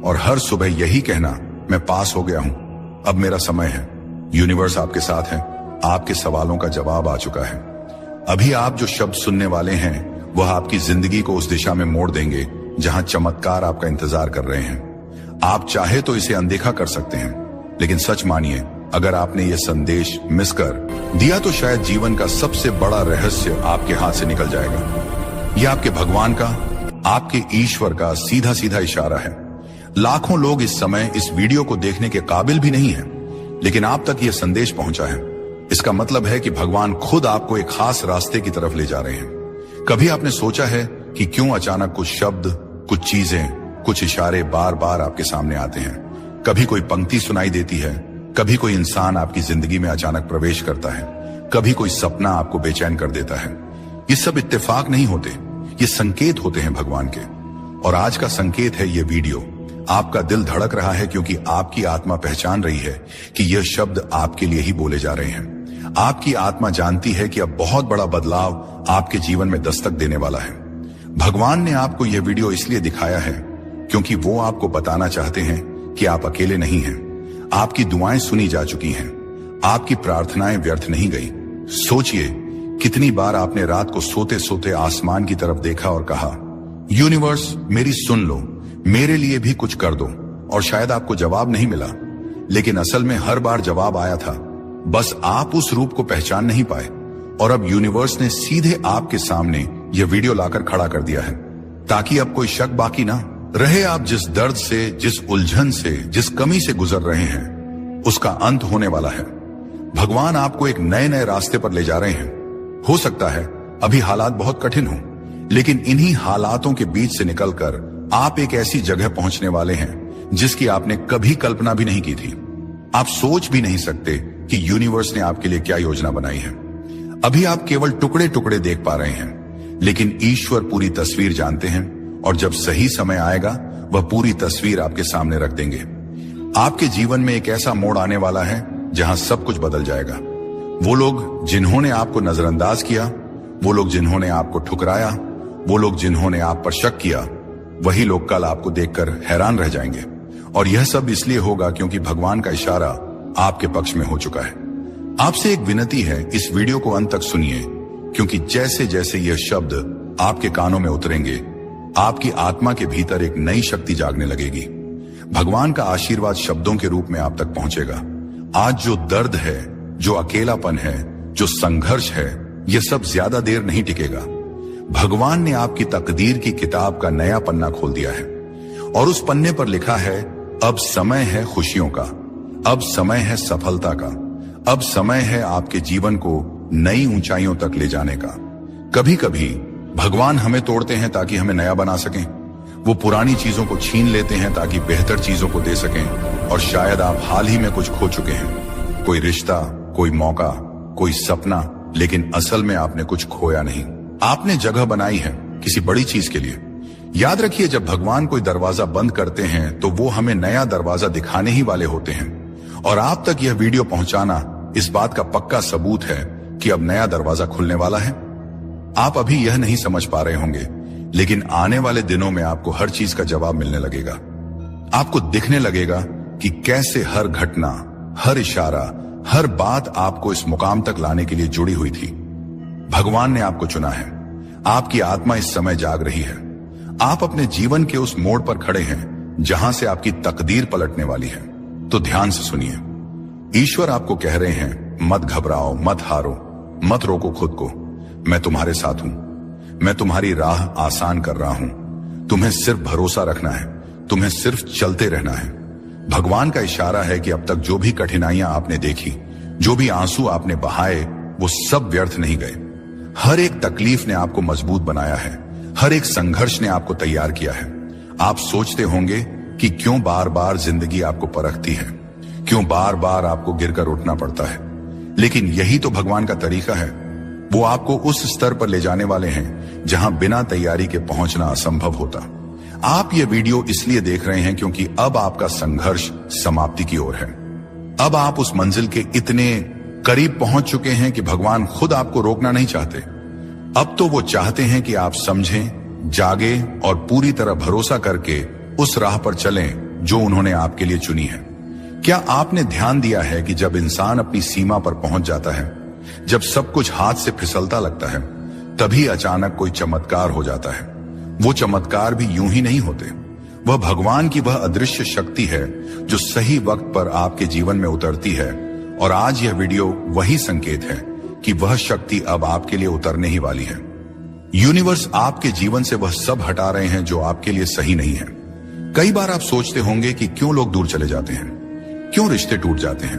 और हर सुबह यही कहना, मैं पास हो गया हूं, अब मेरा समय है। यूनिवर्स आपके साथ है। आपके सवालों का जवाब आ चुका है। अभी आप जो शब्द सुनने वाले हैं वह आपकी जिंदगी को उस दिशा में मोड़ देंगे जहां चमत्कार आपका इंतजार कर रहे हैं। आप चाहे तो इसे अनदेखा कर सकते हैं, लेकिन सच मानिए अगर आपने ये संदेश मिस कर दिया तो शायद जीवन का सबसे बड़ा रहस्य आपके हाथ से निकल जाएगा। यह आपके भगवान का, आपके ईश्वर का सीधा सीधा इशारा है। लाखों लोग इस समय इस वीडियो को देखने के काबिल भी नहीं है, लेकिन आप तक यह संदेश पहुंचा है। इसका मतलब है कि भगवान खुद आपको एक खास रास्ते की तरफ ले जा रहे हैं। कभी आपने सोचा है कि क्यों अचानक कुछ शब्द, कुछ चीजें, कुछ इशारे बार बार आपके सामने आते हैं? कभी कोई पंक्ति सुनाई देती है, कभी कोई इंसान आपकी जिंदगी में अचानक प्रवेश करता है, कभी कोई सपना आपको बेचैन कर देता है। ये सब इत्तेफाक नहीं होते, ये संकेत होते हैं भगवान के। और आज का संकेत है ये वीडियो। आपका दिल धड़क रहा है क्योंकि आपकी आत्मा पहचान रही है कि यह शब्द आपके लिए ही बोले जा रहे हैं। आपकी आत्मा जानती है कि अब बहुत बड़ा बदलाव आपके जीवन में दस्तक देने वाला है। भगवान ने आपको यह वीडियो इसलिए दिखाया है क्योंकि वो आपको बताना चाहते हैं कि आप अकेले नहीं हैं। आपकी दुआएं सुनी जा चुकी हैं, आपकी प्रार्थनाएं व्यर्थ नहीं गई। सोचिए कितनी बार आपने रात को सोते सोते आसमान की तरफ देखा और कहा, यूनिवर्स मेरी सुन लो, मेरे लिए भी कुछ कर दो। और शायद आपको जवाब नहीं मिला, लेकिन असल में हर बार जवाब आया था, बस आप उस रूप को पहचान नहीं पाए। और अब यूनिवर्स ने सीधे आपके सामने यह वीडियो लाकर खड़ा कर दिया है ताकि अब कोई शक बाकी ना रहे। आप जिस दर्द से, जिस उलझन से, जिस कमी से गुजर रहे हैं, उसका अंत होने वाला है। भगवान आपको एक नए नए रास्ते पर ले जा रहे हैं। हो सकता है अभी हालात बहुत कठिन हो, लेकिन इन्हीं हालातों के बीच से निकलकर आप एक ऐसी जगह पहुंचने वाले हैं जिसकी आपने कभी कल्पना भी नहीं की थी। आप सोच भी नहीं सकते कि यूनिवर्स ने आपके लिए क्या योजना बनाई है। अभी आप केवल टुकड़े टुकड़े देख पा रहे हैं, लेकिन ईश्वर पूरी तस्वीर जानते हैं और जब सही समय आएगा वह पूरी तस्वीर आपके सामने रख देंगे। आपके जीवन में एक ऐसा मोड़ आने वाला है जहां सब कुछ बदल जाएगा। वो लोग जिन्होंने आपको नजरअंदाज किया, वो लोग जिन्होंने आपको ठुकराया, वो लोग जिन्होंने आप पर शक किया, वही लोग कल आपको देखकर हैरान रह जाएंगे। और यह सब इसलिए होगा क्योंकि भगवान का इशारा आपके पक्ष में हो चुका है। आपसे एक विनती है, इस वीडियो को अंत तक सुनिए, क्योंकि जैसे जैसे यह शब्द आपके कानों में उतरेंगे, आपकी आत्मा के भीतर एक नई शक्ति जागने लगेगी। भगवान का आशीर्वाद शब्दों के रूप में आप तक पहुंचेगा। आज जो दर्द है, जो अकेलापन है, जो संघर्ष है, यह सब ज्यादा देर नहीं टिकेगा। भगवान ने आपकी तकदीर की किताब का नया पन्ना खोल दिया है और उस पन्ने पर लिखा है, अब समय है खुशियों का, अब समय है सफलता का, अब समय है आपके जीवन को नई ऊंचाइयों तक ले जाने का। कभी कभी भगवान हमें तोड़ते हैं ताकि हमें नया बना सकें। वो पुरानी चीजों को छीन लेते हैं ताकि बेहतर चीजों को दे सकें। और शायद आप हाल ही में कुछ खो चुके हैं, कोई रिश्ता, कोई मौका, कोई सपना, लेकिन असल में आपने कुछ खोया नहीं। आपने जगह बनाई है किसी बड़ी चीज के लिए। याद रखिए, जब भगवान कोई दरवाजा बंद करते हैं तो वो हमें नया दरवाजा दिखाने ही वाले होते हैं। और आप तक यह वीडियो पहुंचाना इस बात का पक्का सबूत है कि अब नया दरवाजा खुलने वाला है। आप अभी यह नहीं समझ पा रहे होंगे, लेकिन आने वाले दिनों में आपको हर चीज का जवाब मिलने लगेगा। आपको दिखने लगेगा कि कैसे हर घटना, हर इशारा, हर बात आपको इस मुकाम तक लाने के लिए जुड़ी हुई थी। भगवान ने आपको चुना है। आपकी आत्मा इस समय जाग रही है। आप अपने जीवन के उस मोड़ पर खड़े हैं जहां से आपकी तकदीर पलटने वाली है। तो ध्यान से सुनिए। ईश्वर आपको कह रहे हैं, मत घबराओ, मत हारो, मत रोको खुद को। मैं तुम्हारे साथ हूं। मैं तुम्हारी राह आसान कर रहा हूं। तुम्हें सिर्फ भरोसा रखना है, तुम्हें सिर्फ चलते रहना है। भगवान का इशारा है कि अब तक जो भी कठिनाइयां आपने देखी, जो भी आंसू आपने बहाए, वो सब व्यर्थ नहीं गए। हर एक तकलीफ ने आपको मजबूत बनाया है, हर एक संघर्ष ने आपको तैयार किया है। आप सोचते होंगे कि क्यों बार बार जिंदगी आपको परखती है, क्यों बार बार आपको गिरकर उठना पड़ता है, लेकिन यही तो भगवान का तरीका है। वो आपको उस स्तर पर ले जाने वाले हैं जहां बिना तैयारी के पहुंचना असंभव होता। आप ये वीडियो इसलिए देख रहे हैं क्योंकि अब आपका संघर्ष समाप्ति की ओर है। अब आप उस मंजिल के इतने करीब पहुंच चुके हैं कि भगवान खुद आपको रोकना नहीं चाहते। अब तो वो चाहते हैं कि आप समझें, जागे और पूरी तरह भरोसा करके उस राह पर चलें जो उन्होंने आपके लिए चुनी है। क्या आपने ध्यान दिया है कि जब इंसान अपनी सीमा पर पहुंच जाता है, जब सब कुछ हाथ से फिसलता लगता है, तभी अचानक कोई चमत्कार हो जाता है। वो चमत्कार भी यूं ही नहीं होते। वह भगवान की वह अदृश्य शक्ति है जो सही वक्त पर आपके जीवन में उतरती है और आज यह वीडियो वही संकेत है कि वह शक्ति अब आपके लिए उतरने ही वाली है। यूनिवर्स आपके जीवन से वह सब हटा रहे हैं जो आपके लिए सही नहीं है। कई बार आप सोचते होंगे कि क्यों लोग दूर चले जाते हैं, क्यों रिश्ते टूट जाते हैं,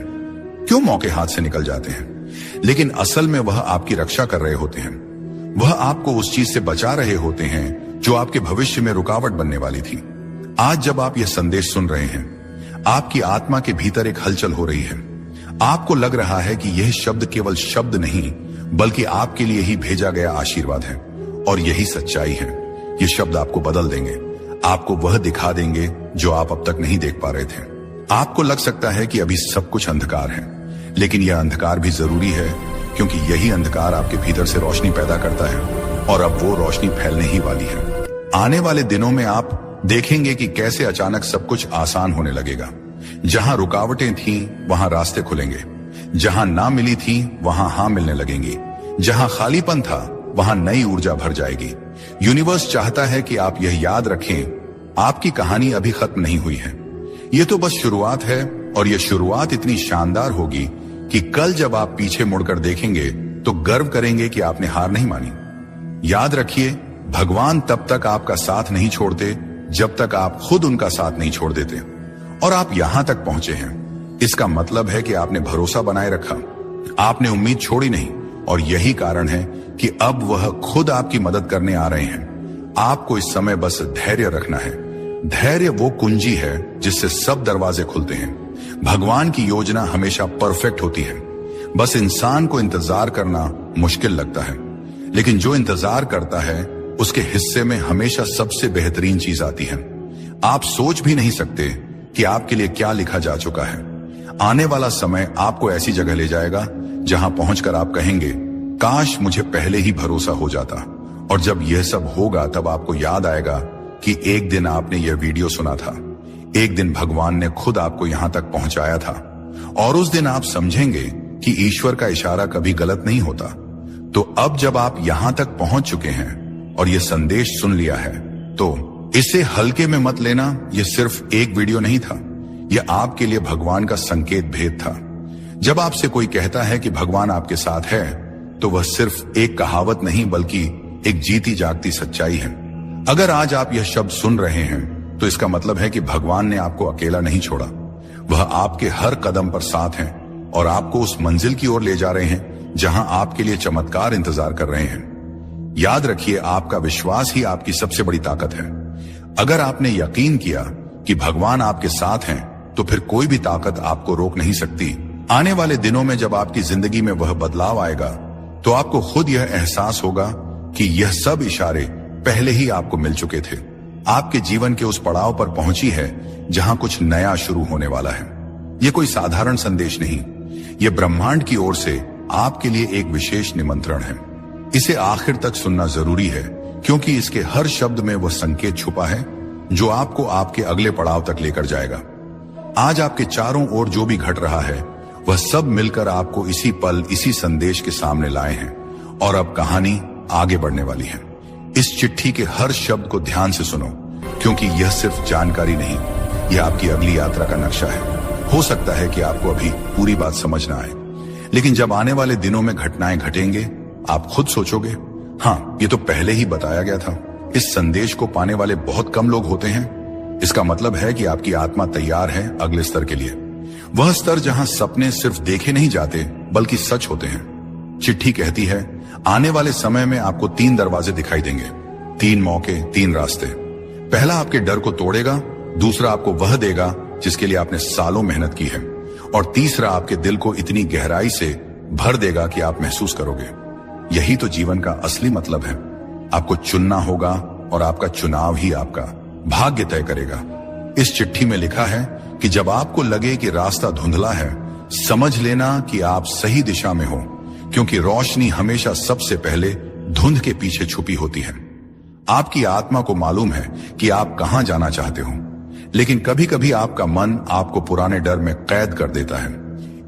क्यों मौके हाथ से निकल जाते हैं, लेकिन असल में वह आपकी रक्षा कर रहे होते हैं। वह आपको उस चीज से बचा रहे होते हैं जो आपके भविष्य में रुकावट बनने वाली थी। आज जब आप यह संदेश सुन रहे हैं, आपकी आत्मा के भीतर एक हलचल हो रही है। आपको लग रहा है कि यह शब्द केवल शब्द नहीं बल्कि आपके लिए ही भेजा गया आशीर्वाद है। और यही सच्चाई है। ये शब्द आपको बदल देंगे, आपको वह दिखा देंगे जो आप अब तक नहीं देख पा रहे थे। आपको लग सकता है कि अभी सब कुछ अंधकार है, लेकिन यह अंधकार भी जरूरी है, क्योंकि यही अंधकार आपके भीतर से रोशनी पैदा करता है और अब वो रोशनी फैलने ही वाली है। आने वाले दिनों में आप देखेंगे कि कैसे अचानक सब कुछ आसान होने लगेगा। जहां रुकावटें थीं, वहां रास्ते खुलेंगे। जहां ना मिली थी, वहां हां मिलने लगेंगी। जहां खालीपन था, वहां नई ऊर्जा भर जाएगी। यूनिवर्स चाहता है कि आप यह याद रखें, आपकी कहानी अभी खत्म नहीं हुई है। यह तो बस शुरुआत है, और यह शुरुआत इतनी शानदार होगी कि कल जब आप पीछे मुड़कर देखेंगे तो गर्व करेंगे कि आपने हार नहीं मानी। याद रखिए, भगवान तब तक आपका साथ नहीं छोड़ते जब तक आप खुद उनका साथ नहीं छोड़ देते। और आप यहां तक पहुंचे हैं, इसका मतलब है कि आपने भरोसा बनाए रखा, आपने उम्मीद छोड़ी नहीं। और यही कारण है कि अब वह खुद आपकी मदद करने आ रहे हैं। आपको इस समय बस धैर्य रखना है। धैर्य वो कुंजी है जिससे सब दरवाजे खुलते हैं। भगवान की योजना हमेशा परफेक्ट होती है, बस इंसान को इंतजार करना मुश्किल लगता है। लेकिन जो इंतजार करता है उसके हिस्से में हमेशा सबसे बेहतरीन चीज आती है। आप सोच भी नहीं सकते कि आपके लिए क्या लिखा जा चुका है। आने वाला समय आपको ऐसी जगह ले जाएगा जहां पहुंचकर आप कहेंगे, काश मुझे पहले ही भरोसा हो जाता। और जब यह सब होगा तब आपको याद आएगा कि एक दिन आपने यह वीडियो सुना था, एक दिन भगवान ने खुद आपको यहां तक पहुंचाया था। और उस दिन आप समझेंगे कि ईश्वर का इशारा कभी गलत नहीं होता। तो अब जब आप यहां तक पहुंच चुके हैं और यह संदेश सुन लिया है, तो इसे हल्के में मत लेना। यह सिर्फ एक वीडियो नहीं था, यह आपके लिए भगवान का संकेत भेद था। जब आपसे कोई कहता है कि भगवान आपके साथ है, तो वह सिर्फ एक कहावत नहीं बल्कि एक जीती जागती सच्चाई है। अगर आज आप यह शब्द सुन रहे हैं, तो इसका मतलब है कि भगवान ने आपको अकेला नहीं छोड़ा। वह आपके हर कदम पर साथ हैं और आपको उस मंजिल की ओर ले जा रहे हैं जहां आपके लिए चमत्कार इंतजार कर रहे हैं। याद रखिए, आपका विश्वास ही आपकी सबसे बड़ी ताकत है। अगर आपने यकीन किया कि भगवान आपके साथ हैं, तो फिर कोई भी ताकत आपको रोक नहीं सकती। आने वाले दिनों में जब आपकी जिंदगी में वह बदलाव आएगा, तो आपको खुद यह एहसास होगा कि यह सब इशारे पहले ही आपको मिल चुके थे। आपके जीवन के उस पड़ाव पर पहुंची है जहां कुछ नया शुरू होने वाला है। यह कोई साधारण संदेश नहीं, यह ब्रह्मांड की ओर से आपके लिए एक विशेष निमंत्रण है। इसे आखिर तक सुनना जरूरी है, क्योंकि इसके हर शब्द में वह संकेत छुपा है जो आपको आपके अगले पड़ाव तक लेकर जाएगा। आज आपके चारों ओर जो भी घट रहा है, वह सब मिलकर आपको इसी पल, इसी संदेश के सामने लाए हैं। और अब कहानी आगे बढ़ने वाली है। इस चिट्ठी के हर शब्द को ध्यान से सुनो, क्योंकि यह सिर्फ जानकारी नहीं, यह आपकी अगली यात्रा का नक्शा है। हो सकता है कि आपको अभी पूरी बात समझ ना आए, लेकिन जब आने वाले दिनों में घटनाएं घटेंगे, आप खुद सोचोगे, हाँ, ये तो पहले ही बताया गया था। इस संदेश को पाने वाले बहुत कम लोग होते हैं। इसका मतलब है कि आपकी आत्मा तैयार है अगले स्तर के लिए, वह स्तर जहां सपने सिर्फ देखे नहीं जाते बल्कि सच होते हैं। चिट्ठी कहती है, आने वाले समय में आपको 3 दरवाजे दिखाई देंगे, 3 मौके, 3 रास्ते। पहला आपके डर को तोड़ेगा, दूसरा आपको वह देगा जिसके लिए आपने सालों मेहनत की है, और तीसरा आपके दिल को इतनी गहराई से भर देगा कि आप महसूस करोगे, यही तो जीवन का असली मतलब है। आपको चुनना होगा और आपका चुनाव ही आपका भाग्य तय करेगा। इस चिट्ठी में लिखा है कि जब आपको लगे कि रास्ता धुंधला है, समझ लेना कि आप सही दिशा में हो, क्योंकि रोशनी हमेशा सबसे पहले धुंध के पीछे छुपी होती है। आपकी आत्मा को मालूम है कि आप कहां जाना चाहते हो, लेकिन कभी कभी आपका मन आपको पुराने डर में कैद कर देता है।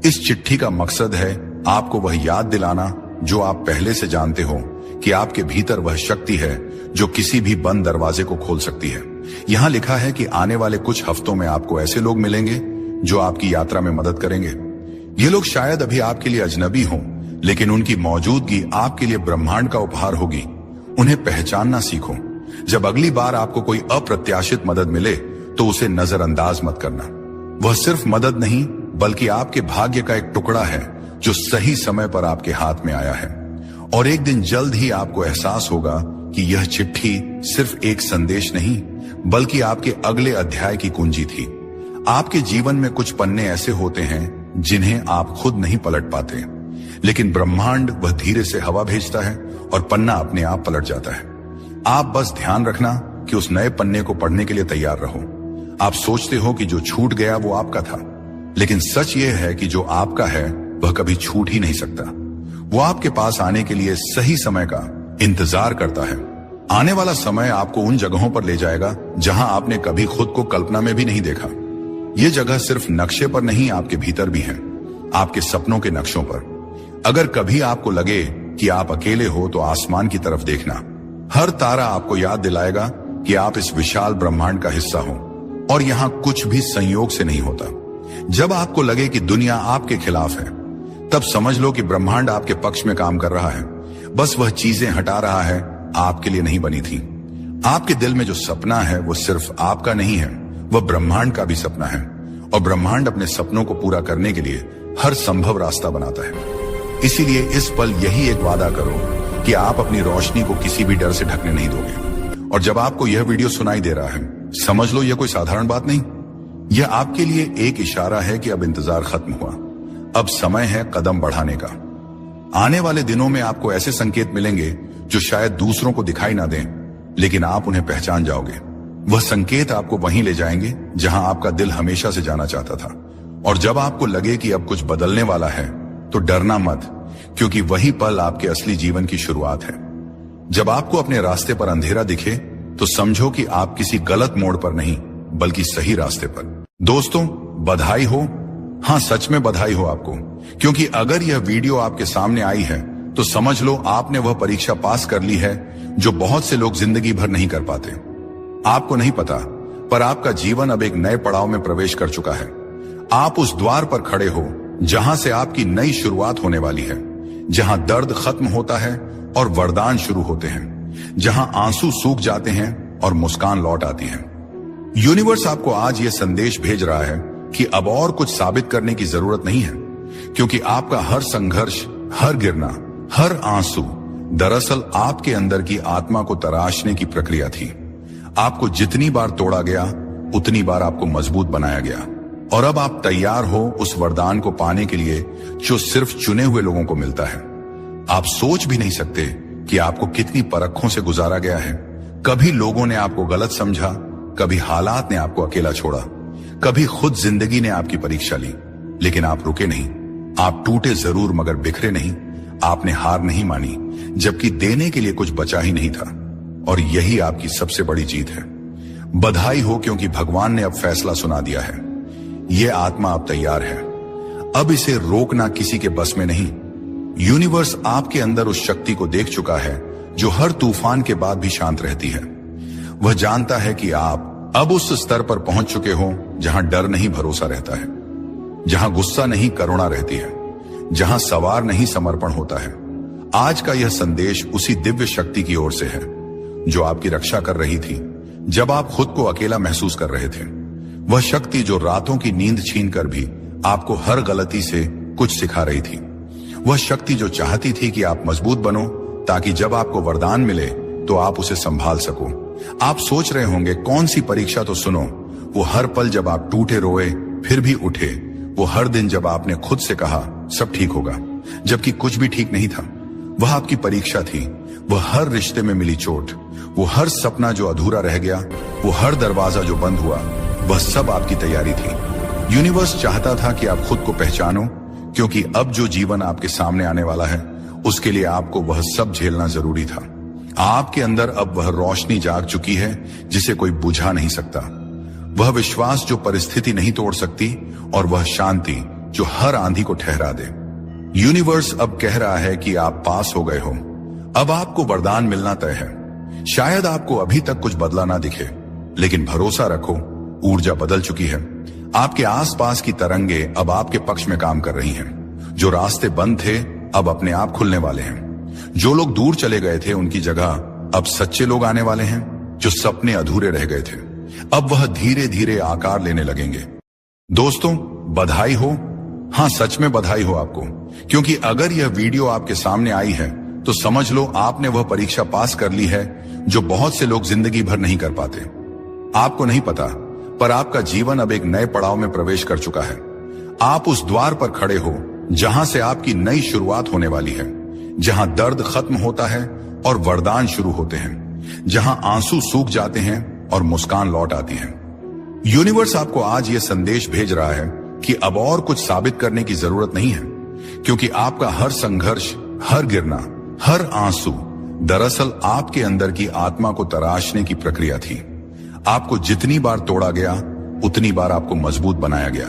इस चिट्ठी का मकसद है आपको वह याद दिलाना जो आप पहले से जानते हो, कि आपके भीतर वह शक्ति है जो किसी भी बंद दरवाजे को खोल सकती है। यहां लिखा है कि आने वाले कुछ हफ्तों में आपको ऐसे लोग मिलेंगे जो आपकी यात्रा में मदद करेंगे। ये लोग शायद अभी आपके लिए अजनबी हों, लेकिन उनकी मौजूदगी आपके लिए ब्रह्मांड का उपहार होगी। उन्हें पहचानना सीखो। जब अगली बार आपको कोई अप्रत्याशित मदद मिले तो उसे नजरअंदाज मत करना। वह सिर्फ मदद नहीं बल्कि आपके भाग्य का एक टुकड़ा है जो सही समय पर आपके हाथ में आया है। और एक दिन जल्द ही आपको एहसास होगा कि यह चिट्ठी सिर्फ एक संदेश नहीं बल्कि आपके अगले अध्याय की कुंजी थी। आपके जीवन में कुछ पन्ने ऐसे होते हैं जिन्हें आप खुद नहीं पलट पाते, लेकिन ब्रह्मांड वह धीरे से हवा भेजता है और पन्ना अपने आप पलट जाता है। आप बस ध्यान रखना कि उस नए पन्ने को पढ़ने के लिए तैयार रहो। आप सोचते हो कि जो छूट गया वो आपका था, लेकिन सच ये है कि जो आपका है वह कभी छूट ही नहीं सकता। वो आपके पास आने के लिए सही समय का इंतजार करता है। आने वाला समय आपको उन जगहों पर ले जाएगा जहां आपने कभी खुद को कल्पना में भी नहीं देखा। ये जगह सिर्फ नक्शे पर नहीं, आपके भीतर भी है, आपके सपनों के नक्शों पर। अगर कभी आपको लगे कि आप अकेले हो तो आसमान की तरफ देखना। हर तारा आपको याद दिलाएगा कि आप इस विशाल ब्रह्मांड का हिस्सा हो और यहाँ कुछ भी संयोग से नहीं होता। जब आपको लगे कि दुनिया आपके खिलाफ है, तब समझ लो कि ब्रह्मांड आपके पक्ष में काम कर रहा है। बस वह चीजें हटा रहा है, आपके लिए नहीं बनी थी। आपके दिल में जो सपना है वो सिर्फ आपका नहीं है, वह ब्रह्मांड का भी सपना है। और ब्रह्मांड अपने सपनों को पूरा करने के लिए हर संभव रास्ता बनाता है। इसीलिए इस पल यही एक वादा करो कि आप अपनी रोशनी को किसी भी डर से ढकने नहीं दोगे। और जब आपको यह वीडियो सुनाई दे रहा है, समझ लो यह कोई साधारण बात नहीं, यह आपके लिए एक इशारा है कि अब इंतजार खत्म हुआ। अब समय है कदम बढ़ाने का। आने वाले दिनों में आपको ऐसे संकेत मिलेंगे जो शायद दूसरों को दिखाई ना दें, लेकिन आप उन्हें पहचान जाओगे। वह संकेत आपको वहीं ले जाएंगे जहां आपका दिल हमेशा से जाना चाहता था। और जब आपको लगे कि अब कुछ बदलने वाला है तो डरना मत, क्योंकि वही पल आपके असली जीवन की शुरुआत है। जब आपको अपने रास्ते पर अंधेरा दिखे तो समझो कि आप किसी गलत मोड़ पर नहीं बल्कि सही रास्ते पर। दोस्तों, बधाई हो। हाँ, सच में बधाई हो आपको, क्योंकि अगर यह वीडियो आपके सामने आई है तो समझ लो आपने वह परीक्षा पास कर ली है जो बहुत से लोग जिंदगी भर नहीं कर पाते। आपको नहीं पता, पर आपका जीवन अब एक नए पड़ाव में प्रवेश कर चुका है। आप उस द्वार पर खड़े हो जहां से आपकी नई शुरुआत होने वाली है, जहां दर्द खत्म होता है और वरदान शुरू होते हैं, जहां आंसू सूख जाते हैं और मुस्कान लौट आती है। यूनिवर्स आपको आज यह संदेश भेज रहा है कि अब और कुछ साबित करने की जरूरत नहीं है, क्योंकि आपका हर संघर्ष, हर गिरना, हर आंसू दरअसल आपके अंदर की आत्मा को तराशने की प्रक्रिया थी। आपको जितनी बार तोड़ा गया उतनी बार आपको मजबूत बनाया गया, और अब आप तैयार हो उस वरदान को पाने के लिए जो सिर्फ चुने हुए लोगों को मिलता है। आप सोच भी नहीं सकते कि आपको कितनी परखों से गुजारा गया है। कभी लोगों ने आपको गलत समझा, कभी हालात ने आपको अकेला छोड़ा, कभी खुद जिंदगी ने आपकी परीक्षा ली, लेकिन आप रुके नहीं। आप टूटे जरूर मगर बिखरे नहीं। आपने हार नहीं मानी, जबकि देने के लिए कुछ बचा ही नहीं था। और यही आपकी सबसे बड़ी जीत है। बधाई हो, क्योंकि भगवान ने अब फैसला सुना दिया है। यह आत्मा अब तैयार है। अब इसे रोकना किसी के बस में नहीं। यूनिवर्स आपके अंदर उस शक्ति को देख चुका है जो हर तूफान के बाद भी शांत रहती है। वह जानता है कि आप अब उस स्तर पर पहुंच चुके हो जहां डर नहीं भरोसा रहता है, जहां गुस्सा नहीं करुणा रहती है, जहां सवार नहीं समर्पण होता है। आज का यह संदेश उसी दिव्य शक्ति की ओर से है जो आपकी रक्षा कर रही थी जब आप खुद को अकेला महसूस कर रहे थे। वह शक्ति जो रातों की नींद छीन कर भी आपको हर गलती से कुछ सिखा रही थी। वह शक्ति जो चाहती थी कि आप मजबूत बनो, ताकि जब आपको वरदान मिले तो आप उसे संभाल सको। आप सोच रहे होंगे कौन सी परीक्षा, तो सुनो, वो हर पल जब आप टूटे रोए फिर भी उठे, वो हर दिन जब आपने खुद से कहा सब ठीक होगा जबकि कुछ भी ठीक नहीं था, वह आपकी परीक्षा थी। वह हर रिश्ते में मिली चोट, वो हर सपना जो अधूरा रह गया, वो हर दरवाजा जो बंद हुआ, वह सब आपकी तैयारी थी। यूनिवर्स चाहता था कि आप खुद को पहचानो, क्योंकि अब जो जीवन आपके सामने आने वाला है उसके लिए आपको वह सब झेलना जरूरी था। आपके अंदर अब वह रोशनी जाग चुकी है जिसे कोई बुझा नहीं सकता, वह विश्वास जो परिस्थिति नहीं तोड़ सकती, और वह शांति जो हर आंधी को ठहरा दे। यूनिवर्स अब कह रहा है कि आप पास हो गए हो। अब आपको वरदान मिलना तय है। शायद आपको अभी तक कुछ बदला ना दिखे, लेकिन भरोसा रखो, ऊर्जा बदल चुकी है। आपके आसपास की तरंगे अब आपके पक्ष में काम कर रही हैं। जो रास्ते बंद थे अब अपने आप खुलने वाले हैं। जो लोग दूर चले गए थे उनकी जगह अब सच्चे लोग आने वाले हैं। जो सपने अधूरे रह गए थे अब वह धीरे धीरे आकार लेने लगेंगे। दोस्तों, बधाई हो। हाँ, सच में बधाई हो आपको, क्योंकि अगर यह वीडियो आपके सामने आई है तो समझ लो आपने वह परीक्षा पास कर ली है जो बहुत से लोग जिंदगी भर नहीं कर पाते। आपको नहीं पता, पर आपका जीवन अब एक नए पड़ाव में प्रवेश कर चुका है। आप उस द्वार पर खड़े हो जहां से आपकी नई शुरुआत होने वाली है, जहां दर्द खत्म होता है और वरदान शुरू होते हैं, जहां आंसू सूख जाते हैं और मुस्कान लौट आती है। यूनिवर्स आपको आज यह संदेश भेज रहा है कि अब और कुछ साबित करने की जरूरत नहीं है, क्योंकि आपका हर संघर्ष, हर गिरना, हर आंसू दरअसल आपके अंदर की आत्मा को तराशने की प्रक्रिया थी। आपको जितनी बार तोड़ा गया उतनी बार आपको मजबूत बनाया गया,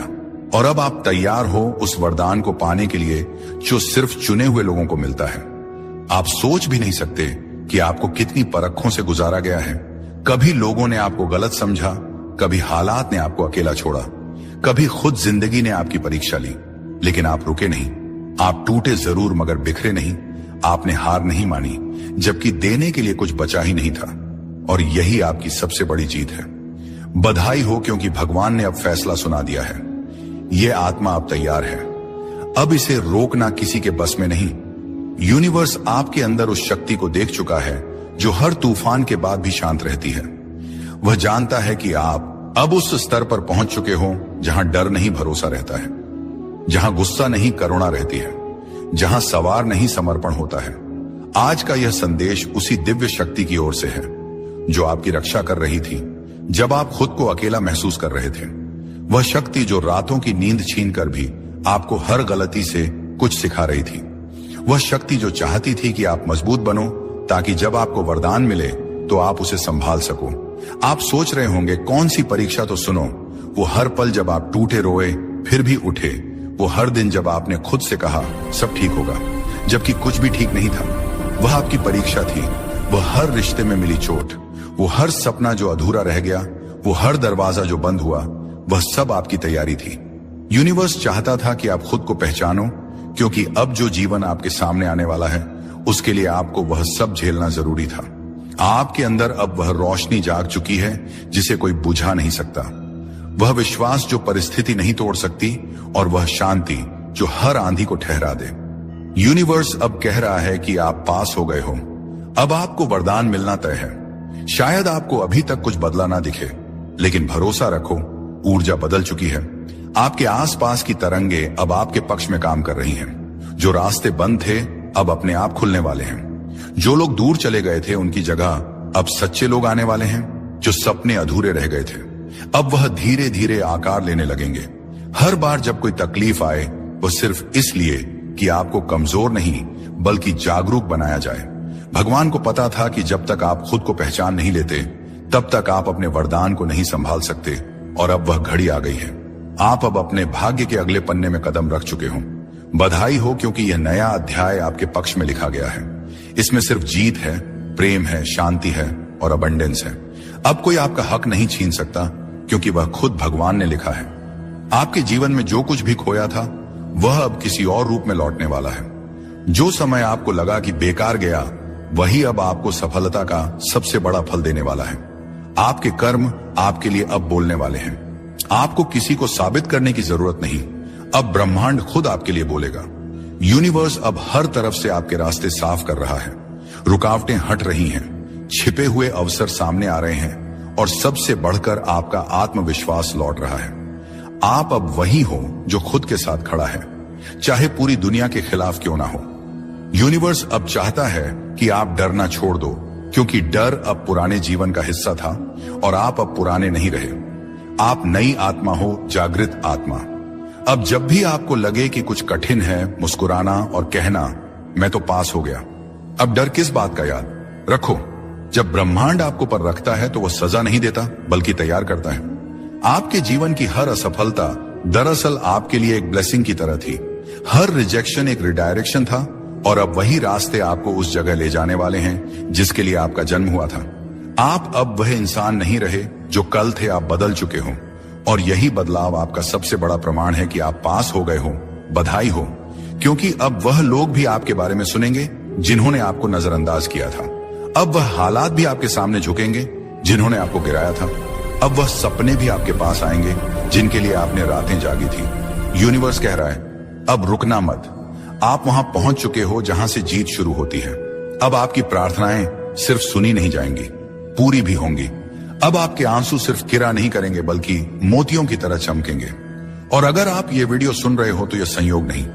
और अब आप तैयार हो उस वरदान को पाने के लिए जो सिर्फ चुने हुए लोगों को मिलता है। आप सोच भी नहीं सकते कि आपको कितनी परखों से गुजारा गया है। कभी लोगों ने आपको गलत समझा, कभी हालात ने आपको अकेला छोड़ा, कभी खुद जिंदगी ने आपकी परीक्षा ली, लेकिन आप रुके नहीं। आप टूटे जरूर मगर बिखरे नहीं। आपने हार नहीं मानी, जबकि देने के लिए कुछ बचा ही नहीं था, और यही आपकी सबसे बड़ी जीत है। बधाई हो, क्योंकि भगवान ने अब फैसला सुना दिया है। यह आत्मा अब तैयार है। अब इसे रोकना किसी के बस में नहीं। यूनिवर्स आपके अंदर उस शक्ति को देख चुका है जो हर तूफान के बाद भी शांत रहती है। वह जानता है कि आप अब उस स्तर पर पहुंच चुके हो जहां डर नहीं भरोसा रहता है, जहां गुस्सा नहीं करुणा रहती है, जहां सवार नहीं समर्पण होता है। आज का यह संदेश उसी दिव्य शक्ति की ओर से है जो आपकी रक्षा कर रही थी जब आप खुद को अकेला महसूस कर रहे थे। वह शक्ति जो रातों की नींद छीनकर भी आपको हर गलती से कुछ सिखा रही थी। वह शक्ति जो चाहती थी कि आप मजबूत बनो, ताकि जब आपको वरदान मिले तो आप उसे संभाल सको। आप सोच रहे होंगे कौन सी परीक्षा, तो सुनो, वो हर पल जब आप टूटे रोए फिर भी उठे, वो हर दिन जब आपने खुद से कहा सब ठीक होगा जबकि कुछ भी ठीक नहीं था, वह आपकी परीक्षा थी। वह हर रिश्ते में मिली चोट, वो हर सपना जो अधूरा रह गया, वो हर दरवाजा जो बंद हुआ, वह सब आपकी तैयारी थी। यूनिवर्स चाहता था कि आप खुद को पहचानो, क्योंकि अब जो जीवन आपके सामने आने वाला है उसके लिए आपको वह सब झेलना जरूरी था। आपके अंदर अब वह रोशनी जाग चुकी है जिसे कोई बुझा नहीं सकता, वह विश्वास जो परिस्थिति नहीं तोड़ सकती, और वह शांति जो हर आंधी को ठहरा दे। यूनिवर्स अब कह रहा है कि आप पास हो गए हो। अब आपको वरदान मिलना तय है। शायद आपको अभी तक कुछ बदला ना दिखे, लेकिन भरोसा रखो, ऊर्जा बदल चुकी है। आपके आसपास की तरंगे अब आपके पक्ष में काम कर रही हैं। जो रास्ते बंद थे अब अपने आप खुलने वाले हैं। जो लोग दूर चले गए थे उनकी जगह अब सच्चे लोग आने वाले हैं। जो सपने अधूरे रह गए थे अब वह धीरे धीरे आकार लेने लगेंगे। हर बार जब कोई तकलीफ आए, वह सिर्फ इसलिए कि आपको कमजोर नहीं बल्कि जागरूक बनाया जाए। भगवान को पता था कि जब तक आप खुद को पहचान नहीं लेते तब तक आप अपने वरदान को नहीं संभाल सकते, और अब वह घड़ी आ गई है। आप अब अपने भाग्य के अगले पन्ने में कदम रख चुके हो। बधाई हो, क्योंकि यह नया अध्याय आपके पक्ष में लिखा गया है। इसमें सिर्फ जीत है, प्रेम है, शांति है और अबंडेंस है। अब कोई आपका हक नहीं छीन सकता, क्योंकि वह खुद भगवान ने लिखा है। आपके जीवन में जो कुछ भी खोया था वह अब किसी और रूप में लौटने वाला है। जो समय आपको लगा कि बेकार गया, वही अब आपको सफलता का सबसे बड़ा फल देने वाला है। आपके कर्म आपके लिए अब बोलने वाले हैं। आपको किसी को साबित करने की जरूरत नहीं, अब ब्रह्मांड खुद आपके लिए बोलेगा। यूनिवर्स अब हर तरफ से आपके रास्ते साफ कर रहा है। रुकावटें हट रही हैं, छिपे हुए अवसर सामने आ रहे हैं, और सबसे बढ़कर आपका आत्मविश्वास लौट रहा है। आप अब वही हो जो खुद के साथ खड़ा है, चाहे पूरी दुनिया के खिलाफ क्यों ना हो। यूनिवर्स अब चाहता है कि आप डरना छोड़ दो, क्योंकि डर अब पुराने जीवन का हिस्सा था और आप अब पुराने नहीं रहे। आप नई आत्मा हो, जागृत आत्मा। अब जब भी आपको लगे कि कुछ कठिन है, मुस्कुराना और कहना मैं तो पास हो गया। अब डर किस बात का याद रखो। जब ब्रह्मांड आपको पर रखता है तो वह सजा नहीं देता बल्कि तैयार करता है। आपके जीवन की हर असफलता दरअसल आपके लिए एक ब्लेसिंग की तरह थी। हर रिजेक्शन एक रिडायरेक्शन था, और अब वही रास्ते आपको उस जगह ले जाने वाले हैं जिसके लिए आपका जन्म हुआ था। आप अब वह इंसान नहीं रहे जो कल थे, आप बदल चुके हो, और यही बदलाव आपका सबसे बड़ा प्रमाण है कि आप पास हो गए हो। बधाई हो, क्योंकि अब वह लोग भी आपके बारे में सुनेंगे जिन्होंने आपको नजरअंदाज किया था। अब वह हालात भी आपके सामने झुकेंगे जिन्होंने आपको गिराया था। अब वह सपने भी आपके पास आएंगे जिनके लिए आपने रातें जागी थी। यूनिवर्स कह रहा है अब रुकना मत। आप वहां पहुंच चुके हो जहां से जीत शुरू होती है। अब आपकी प्रार्थनाएं सिर्फ सुनी नहीं जाएंगी, पूरी भी होंगी। अब आपके आंसू सिर्फ किरा नहीं करेंगे बल्कि मोतियों की तरह चमकेंगे। और अगर आप ये वीडियो सुन रहे हो तो यह संयोग नहीं,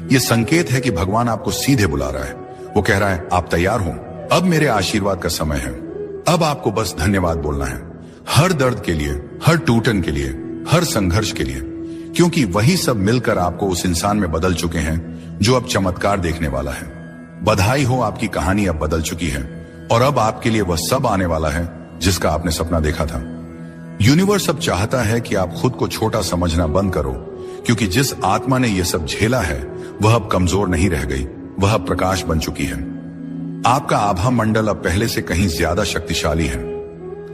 ये संकेत है कि भगवान आपको सीधे बुला रहा है। वो कह रहा है आप तैयार हो, अब मेरे आशीर्वाद का समय है। अब आपको बस धन्यवाद बोलना है, हर दर्द के लिए, हर टूटन के लिए, हर संघर्ष के लिए, क्योंकि वही सब मिलकर आपको उस इंसान में बदल चुके हैं जो अब चमत्कार देखने वाला है। बधाई हो, आपकी कहानी अब बदल चुकी है और अब आपके लिए वह सब आने वाला है जिसका आपने सपना देखा था। यूनिवर्स अब चाहता है कि आप खुद को छोटा समझना बंद करो, क्योंकि जिस आत्मा ने यह सब झेला है वह अब कमजोर नहीं रह गई, वह अब प्रकाश बन चुकी है। आपका आभा मंडल अब पहले से कहीं ज्यादा शक्तिशाली है।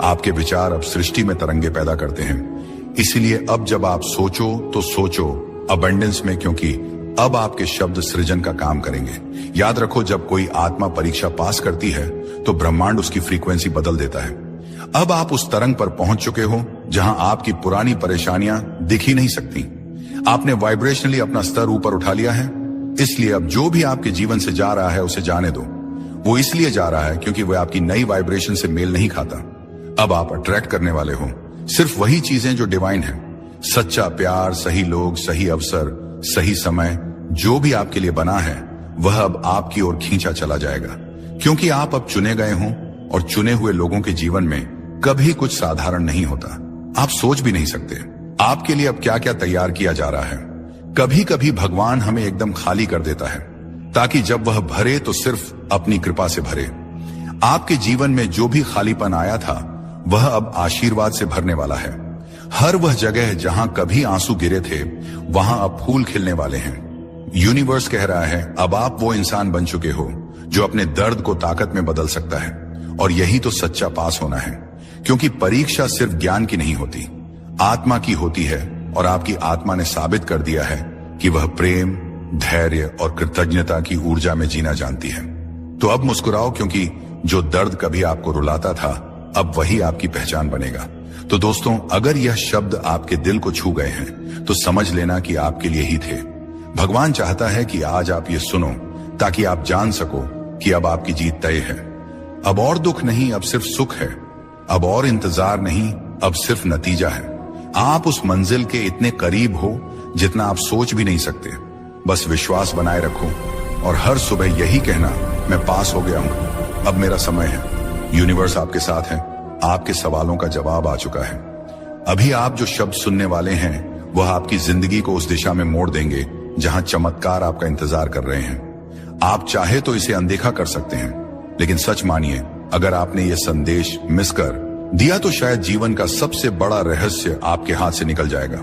आपके विचार अब सृष्टि में तरंगे पैदा करते हैं। इसीलिए अब जब आप सोचो तो सोचो अबंडेंस में, क्योंकि अब आपके शब्द सृजन का काम करेंगे। याद रखो, जब कोई आत्मा परीक्षा पास करती है तो ब्रह्मांड उसकी फ्रीक्वेंसी बदल देता है। अब आप उस तरंग पर पहुंच चुके हो जहां आपकी पुरानी परेशानियां दिख ही नहीं सकती। आपने वाइब्रेशनली अपना स्तर ऊपर उठा लिया है। इसलिए अब जो भी आपके जीवन से जा रहा है उसे जाने दो। वो इसलिए जा रहा है क्योंकि वह आपकी नई वाइब्रेशन से मेल नहीं खाता। अब आप अट्रैक्ट करने वाले हो सिर्फ वही चीजें जो डिवाइन है। सच्चा प्यार, सही लोग, सही अवसर, सही समय, जो भी आपके लिए बना है वह अब आपकी ओर खींचा चला जाएगा, क्योंकि आप अब चुने गए हो। और चुने हुए लोगों के जीवन में कभी कुछ साधारण नहीं होता। आप सोच भी नहीं सकते आपके लिए अब क्या क्या तैयार किया जा रहा है। कभी कभी भगवान हमें एकदम खाली कर देता है ताकि जब वह भरे तो सिर्फ अपनी कृपा से भरे। आपके जीवन में जो भी खालीपन आया था वह अब आशीर्वाद से भरने वाला है। हर वह जगह जहां कभी आंसू गिरे थे वहां अब फूल खिलने वाले हैं। यूनिवर्स कह रहा है अब आप वो इंसान बन चुके हो जो अपने दर्द को ताकत में बदल सकता है। और यही तो सच्चा पास होना है, क्योंकि परीक्षा सिर्फ ज्ञान की नहीं होती, आत्मा की होती है। और आपकी आत्मा ने साबित कर दिया है कि वह प्रेम, धैर्य और कृतज्ञता की ऊर्जा में जीना जानती है। तो अब मुस्कुराओ, क्योंकि जो दर्द कभी आपको रुलाता था अब वही आपकी पहचान बनेगा। तो दोस्तों, अगर यह शब्द आपके दिल को छू गए हैं तो समझ लेना कि आपके लिए ही थे। भगवान चाहता है कि आज आप ये सुनो ताकि आप जान सको कि अब आपकी जीत तय है। अब और दुख नहीं, अब सिर्फ सुख है। अब और इंतजार नहीं, अब सिर्फ नतीजा है। आप उस मंजिल के इतने करीब हो जितना आप सोच भी नहीं सकते। बस विश्वास बनाए रखो और हर सुबह यही कहना, मैं पास हो गया हूं, अब मेरा समय है। यूनिवर्स आपके साथ है। आपके सवालों का जवाब आ चुका है। अभी आप जो शब्द सुनने वाले हैं वह आपकी जिंदगी को उस दिशा में मोड़ देंगे जहां चमत्कार आपका इंतजार कर रहे हैं। आप चाहे तो इसे अनदेखा कर सकते हैं, लेकिन सच मानिए, अगर आपने ये संदेश मिस कर दिया तो शायद जीवन का सबसे बड़ा रहस्य आपके हाथ से निकल जाएगा।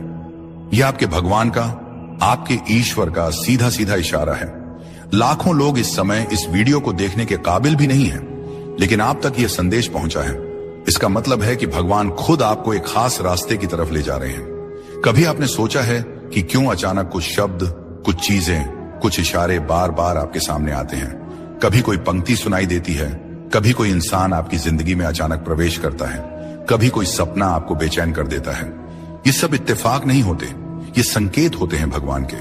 यह आपके भगवान का, आपके ईश्वर का सीधा सीधा इशारा है। लाखों लोग इस समय इस वीडियो को देखने के काबिल भी नहीं हैं, लेकिन आप तक यह संदेश पहुंचा है। इसका मतलब है कि भगवान खुद आपको एक खास रास्ते की तरफ ले जा रहे हैं। कभी आपने सोचा है कि क्यों अचानक कुछ शब्द, कुछ चीजें, कुछ इशारे बार बार आपके सामने आते हैं? कभी कोई पंक्ति सुनाई देती है, कभी कोई इंसान आपकी जिंदगी में अचानक प्रवेश करता है, कभी कोई सपना आपको बेचैन कर देता है। ये सब इत्तेफाक नहीं होते, ये संकेत होते हैं भगवान के।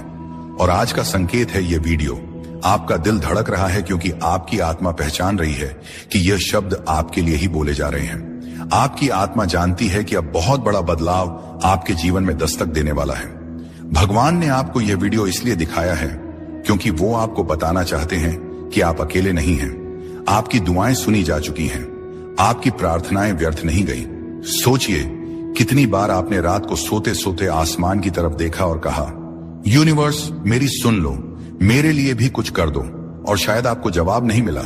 और आज का संकेत है ये वीडियो। आपका दिल धड़क रहा है क्योंकि आपकी आत्मा पहचान रही है कि यह शब्द आपके लिए ही बोले जा रहे हैं। आपकी आत्मा जानती है कि अब बहुत बड़ा बदलाव आपके जीवन में दस्तक देने वाला है। भगवान ने आपको यह वीडियो इसलिए दिखाया है क्योंकि वो आपको बताना चाहते हैं कि आप अकेले नहीं हैं। आपकी दुआएं सुनी जा चुकी हैं, आपकी प्रार्थनाएं व्यर्थ नहीं गई। सोचिए, कितनी बार आपने रात को सोते सोते आसमान की तरफ देखा और कहा, यूनिवर्स मेरी सुन लो, मेरे लिए भी कुछ कर दो। और शायद आपको जवाब नहीं मिला,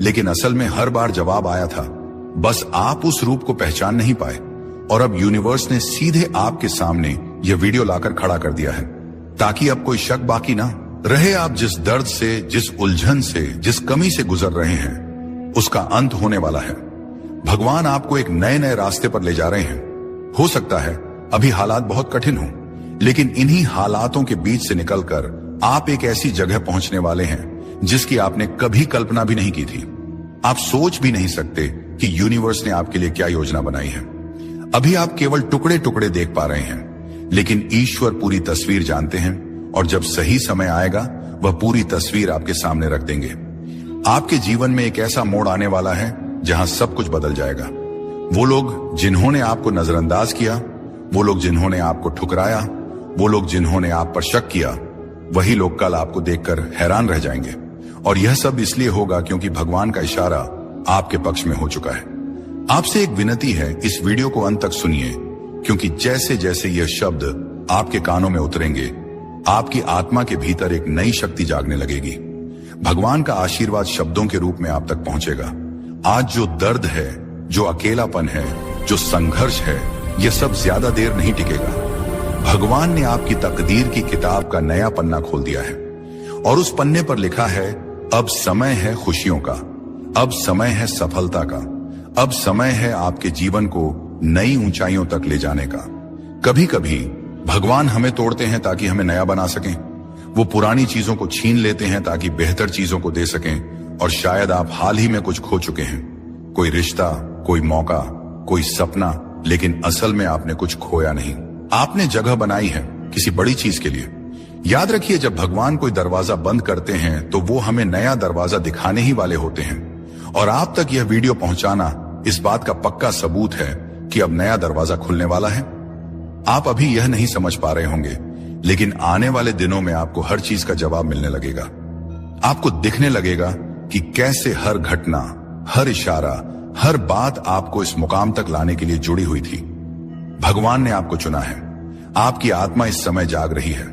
लेकिन असल में हर बार जवाब आया था, बस आप उस रूप को पहचान नहीं पाए। और अब यूनिवर्स ने सीधे आपके सामने यह वीडियो लाकर खड़ा कर दिया है ताकि अब कोई शक बाकी ना रहे। आप जिस दर्द से, जिस उलझन से, जिस कमी से गुजर रहे हैं, उसका अंत होने वाला है। भगवान आपको एक नए नए रास्ते पर ले जा रहे हैं। हो सकता है अभी हालात बहुत कठिन हो, लेकिन इन्हीं हालातों के बीच से निकलकर आप एक ऐसी जगह पहुंचने वाले हैं जिसकी आपने कभी कल्पना भी नहीं की थी। आप सोच भी नहीं सकते कि यूनिवर्स ने आपके लिए क्या योजना बनाई है। अभी आप केवल टुकड़े टुकड़े देख पा रहे हैं, लेकिन ईश्वर पूरी तस्वीर जानते हैं और जब सही समय आएगा वह पूरी तस्वीर आपके सामने रख देंगे। आपके जीवन में एक ऐसा मोड़ आने वाला है जहां सब कुछ बदल जाएगा। वो लोग जिन्होंने आपको नजरअंदाज किया, वो लोग जिन्होंने आपको ठुकराया, वो लोग जिन्होंने आप पर शक किया, वही लोग कल आपको देखकर हैरान रह जाएंगे। और यह सब इसलिए होगा क्योंकि भगवान का इशारा आपके पक्ष में हो चुका है। आपसे एक विनती है, इस वीडियो को अंत तक सुनिए, क्योंकि जैसे जैसे यह शब्द आपके कानों में उतरेंगे, आपकी आत्मा के भीतर एक नई शक्ति जागने लगेगी। भगवान का आशीर्वाद शब्दों के रूप में आप तक पहुंचेगा। आज जो दर्द है, जो अकेलापन है, जो संघर्ष है, यह सब ज्यादा देर नहीं टिकेगा। भगवान ने आपकी तकदीर की किताब का नया पन्ना खोल दिया है और उस पन्ने पर लिखा है, अब समय है खुशियों का, अब समय है सफलता का, अब समय है आपके जीवन को नई ऊंचाइयों तक ले जाने का। कभी कभी भगवान हमें तोड़ते हैं ताकि हमें नया बना सकें। वो पुरानी चीजों को छीन लेते हैं ताकि बेहतर चीजों को दे सकें। और शायद आप हाल ही में कुछ खो चुके हैं, कोई रिश्ता, कोई मौका, कोई सपना, लेकिन असल में आपने कुछ खोया नहीं। आपने जगह बनाई है किसी बड़ी चीज के लिए। याद रखिए, जब भगवान कोई दरवाजा बंद करते हैं तो वो हमें नया दरवाजा दिखाने ही वाले होते हैं। और आप तक यह वीडियो पहुंचाना इस बात का पक्का सबूत है कि अब नया दरवाजा खुलने वाला है। आप अभी यह नहीं समझ पा रहे होंगे, लेकिन आने वाले दिनों में आपको हर चीज का जवाब मिलने लगेगा। आपको दिखने लगेगा कि कैसे हर घटना, हर इशारा, हर बात आपको इस मुकाम तक लाने के लिए जुड़ी हुई थी। भगवान ने आपको चुना है। आपकी आत्मा इस समय जाग रही है।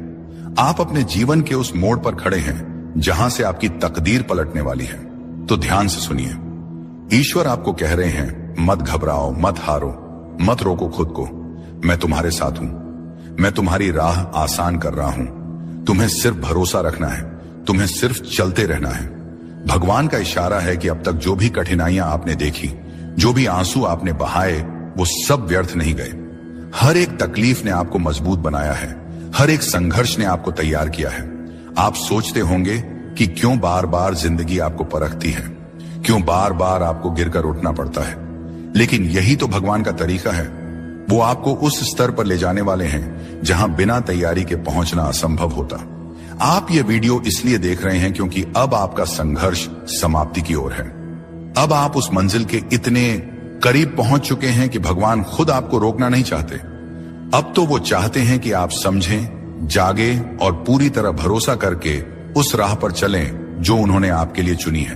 आप अपने जीवन के उस मोड़ पर खड़े हैं जहां से आपकी तकदीर पलटने वाली है। तो ध्यान से सुनिए। ईश्वर आपको कह रहे हैं, मत घबराओ, मत हारो, मत रोको खुद को। मैं तुम्हारे साथ हूं। मैं तुम्हारी राह आसान कर रहा हूं। तुम्हें सिर्फ भरोसा रखना है, तुम्हें सिर्फ चलते रहना है। भगवान का इशारा है कि अब तक जो भी कठिनाइयां आपने देखी, जो भी आंसू आपने बहाए, वो सब व्यर्थ नहीं गए। हर एक तकलीफ ने आपको मजबूत बनाया है। हर एक संघर्ष ने आपको तैयार किया है। आप सोचते होंगे कि क्यों बार बार जिंदगी आपको परखती है, क्यों बार बार आपको गिरकर उठना पड़ता है। लेकिन यही तो भगवान का तरीका है। वो आपको उस स्तर पर ले जाने वाले हैं जहां बिना तैयारी के पहुंचना असंभव होता। आप ये वीडियो इसलिए देख रहे हैं क्योंकि अब आपका संघर्ष समाप्ति की ओर है। अब आप उस मंजिल के इतने करीब पहुंच चुके हैं कि भगवान खुद आपको रोकना नहीं चाहते। अब तो वो चाहते हैं कि आप समझें, जागे और पूरी तरह भरोसा करके उस राह पर चलें जो उन्होंने आपके लिए चुनी है।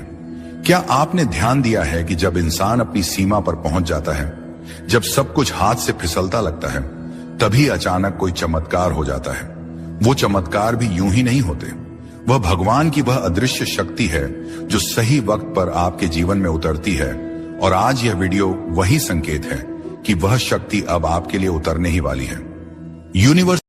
क्या आपने ध्यान दिया है कि जब इंसान अपनी सीमा पर पहुंच जाता है, जब सब कुछ हाथ से फिसलता लगता है, तभी अचानक कोई चमत्कार हो जाता है। वो चमत्कार भी यूं ही नहीं होते। वह भगवान की वह अदृश्य शक्ति है जो सही वक्त पर आपके जीवन में उतरती है। और आज यह वीडियो वही संकेत है कि वह शक्ति अब आपके लिए उतरने ही वाली है। यूनिवर्स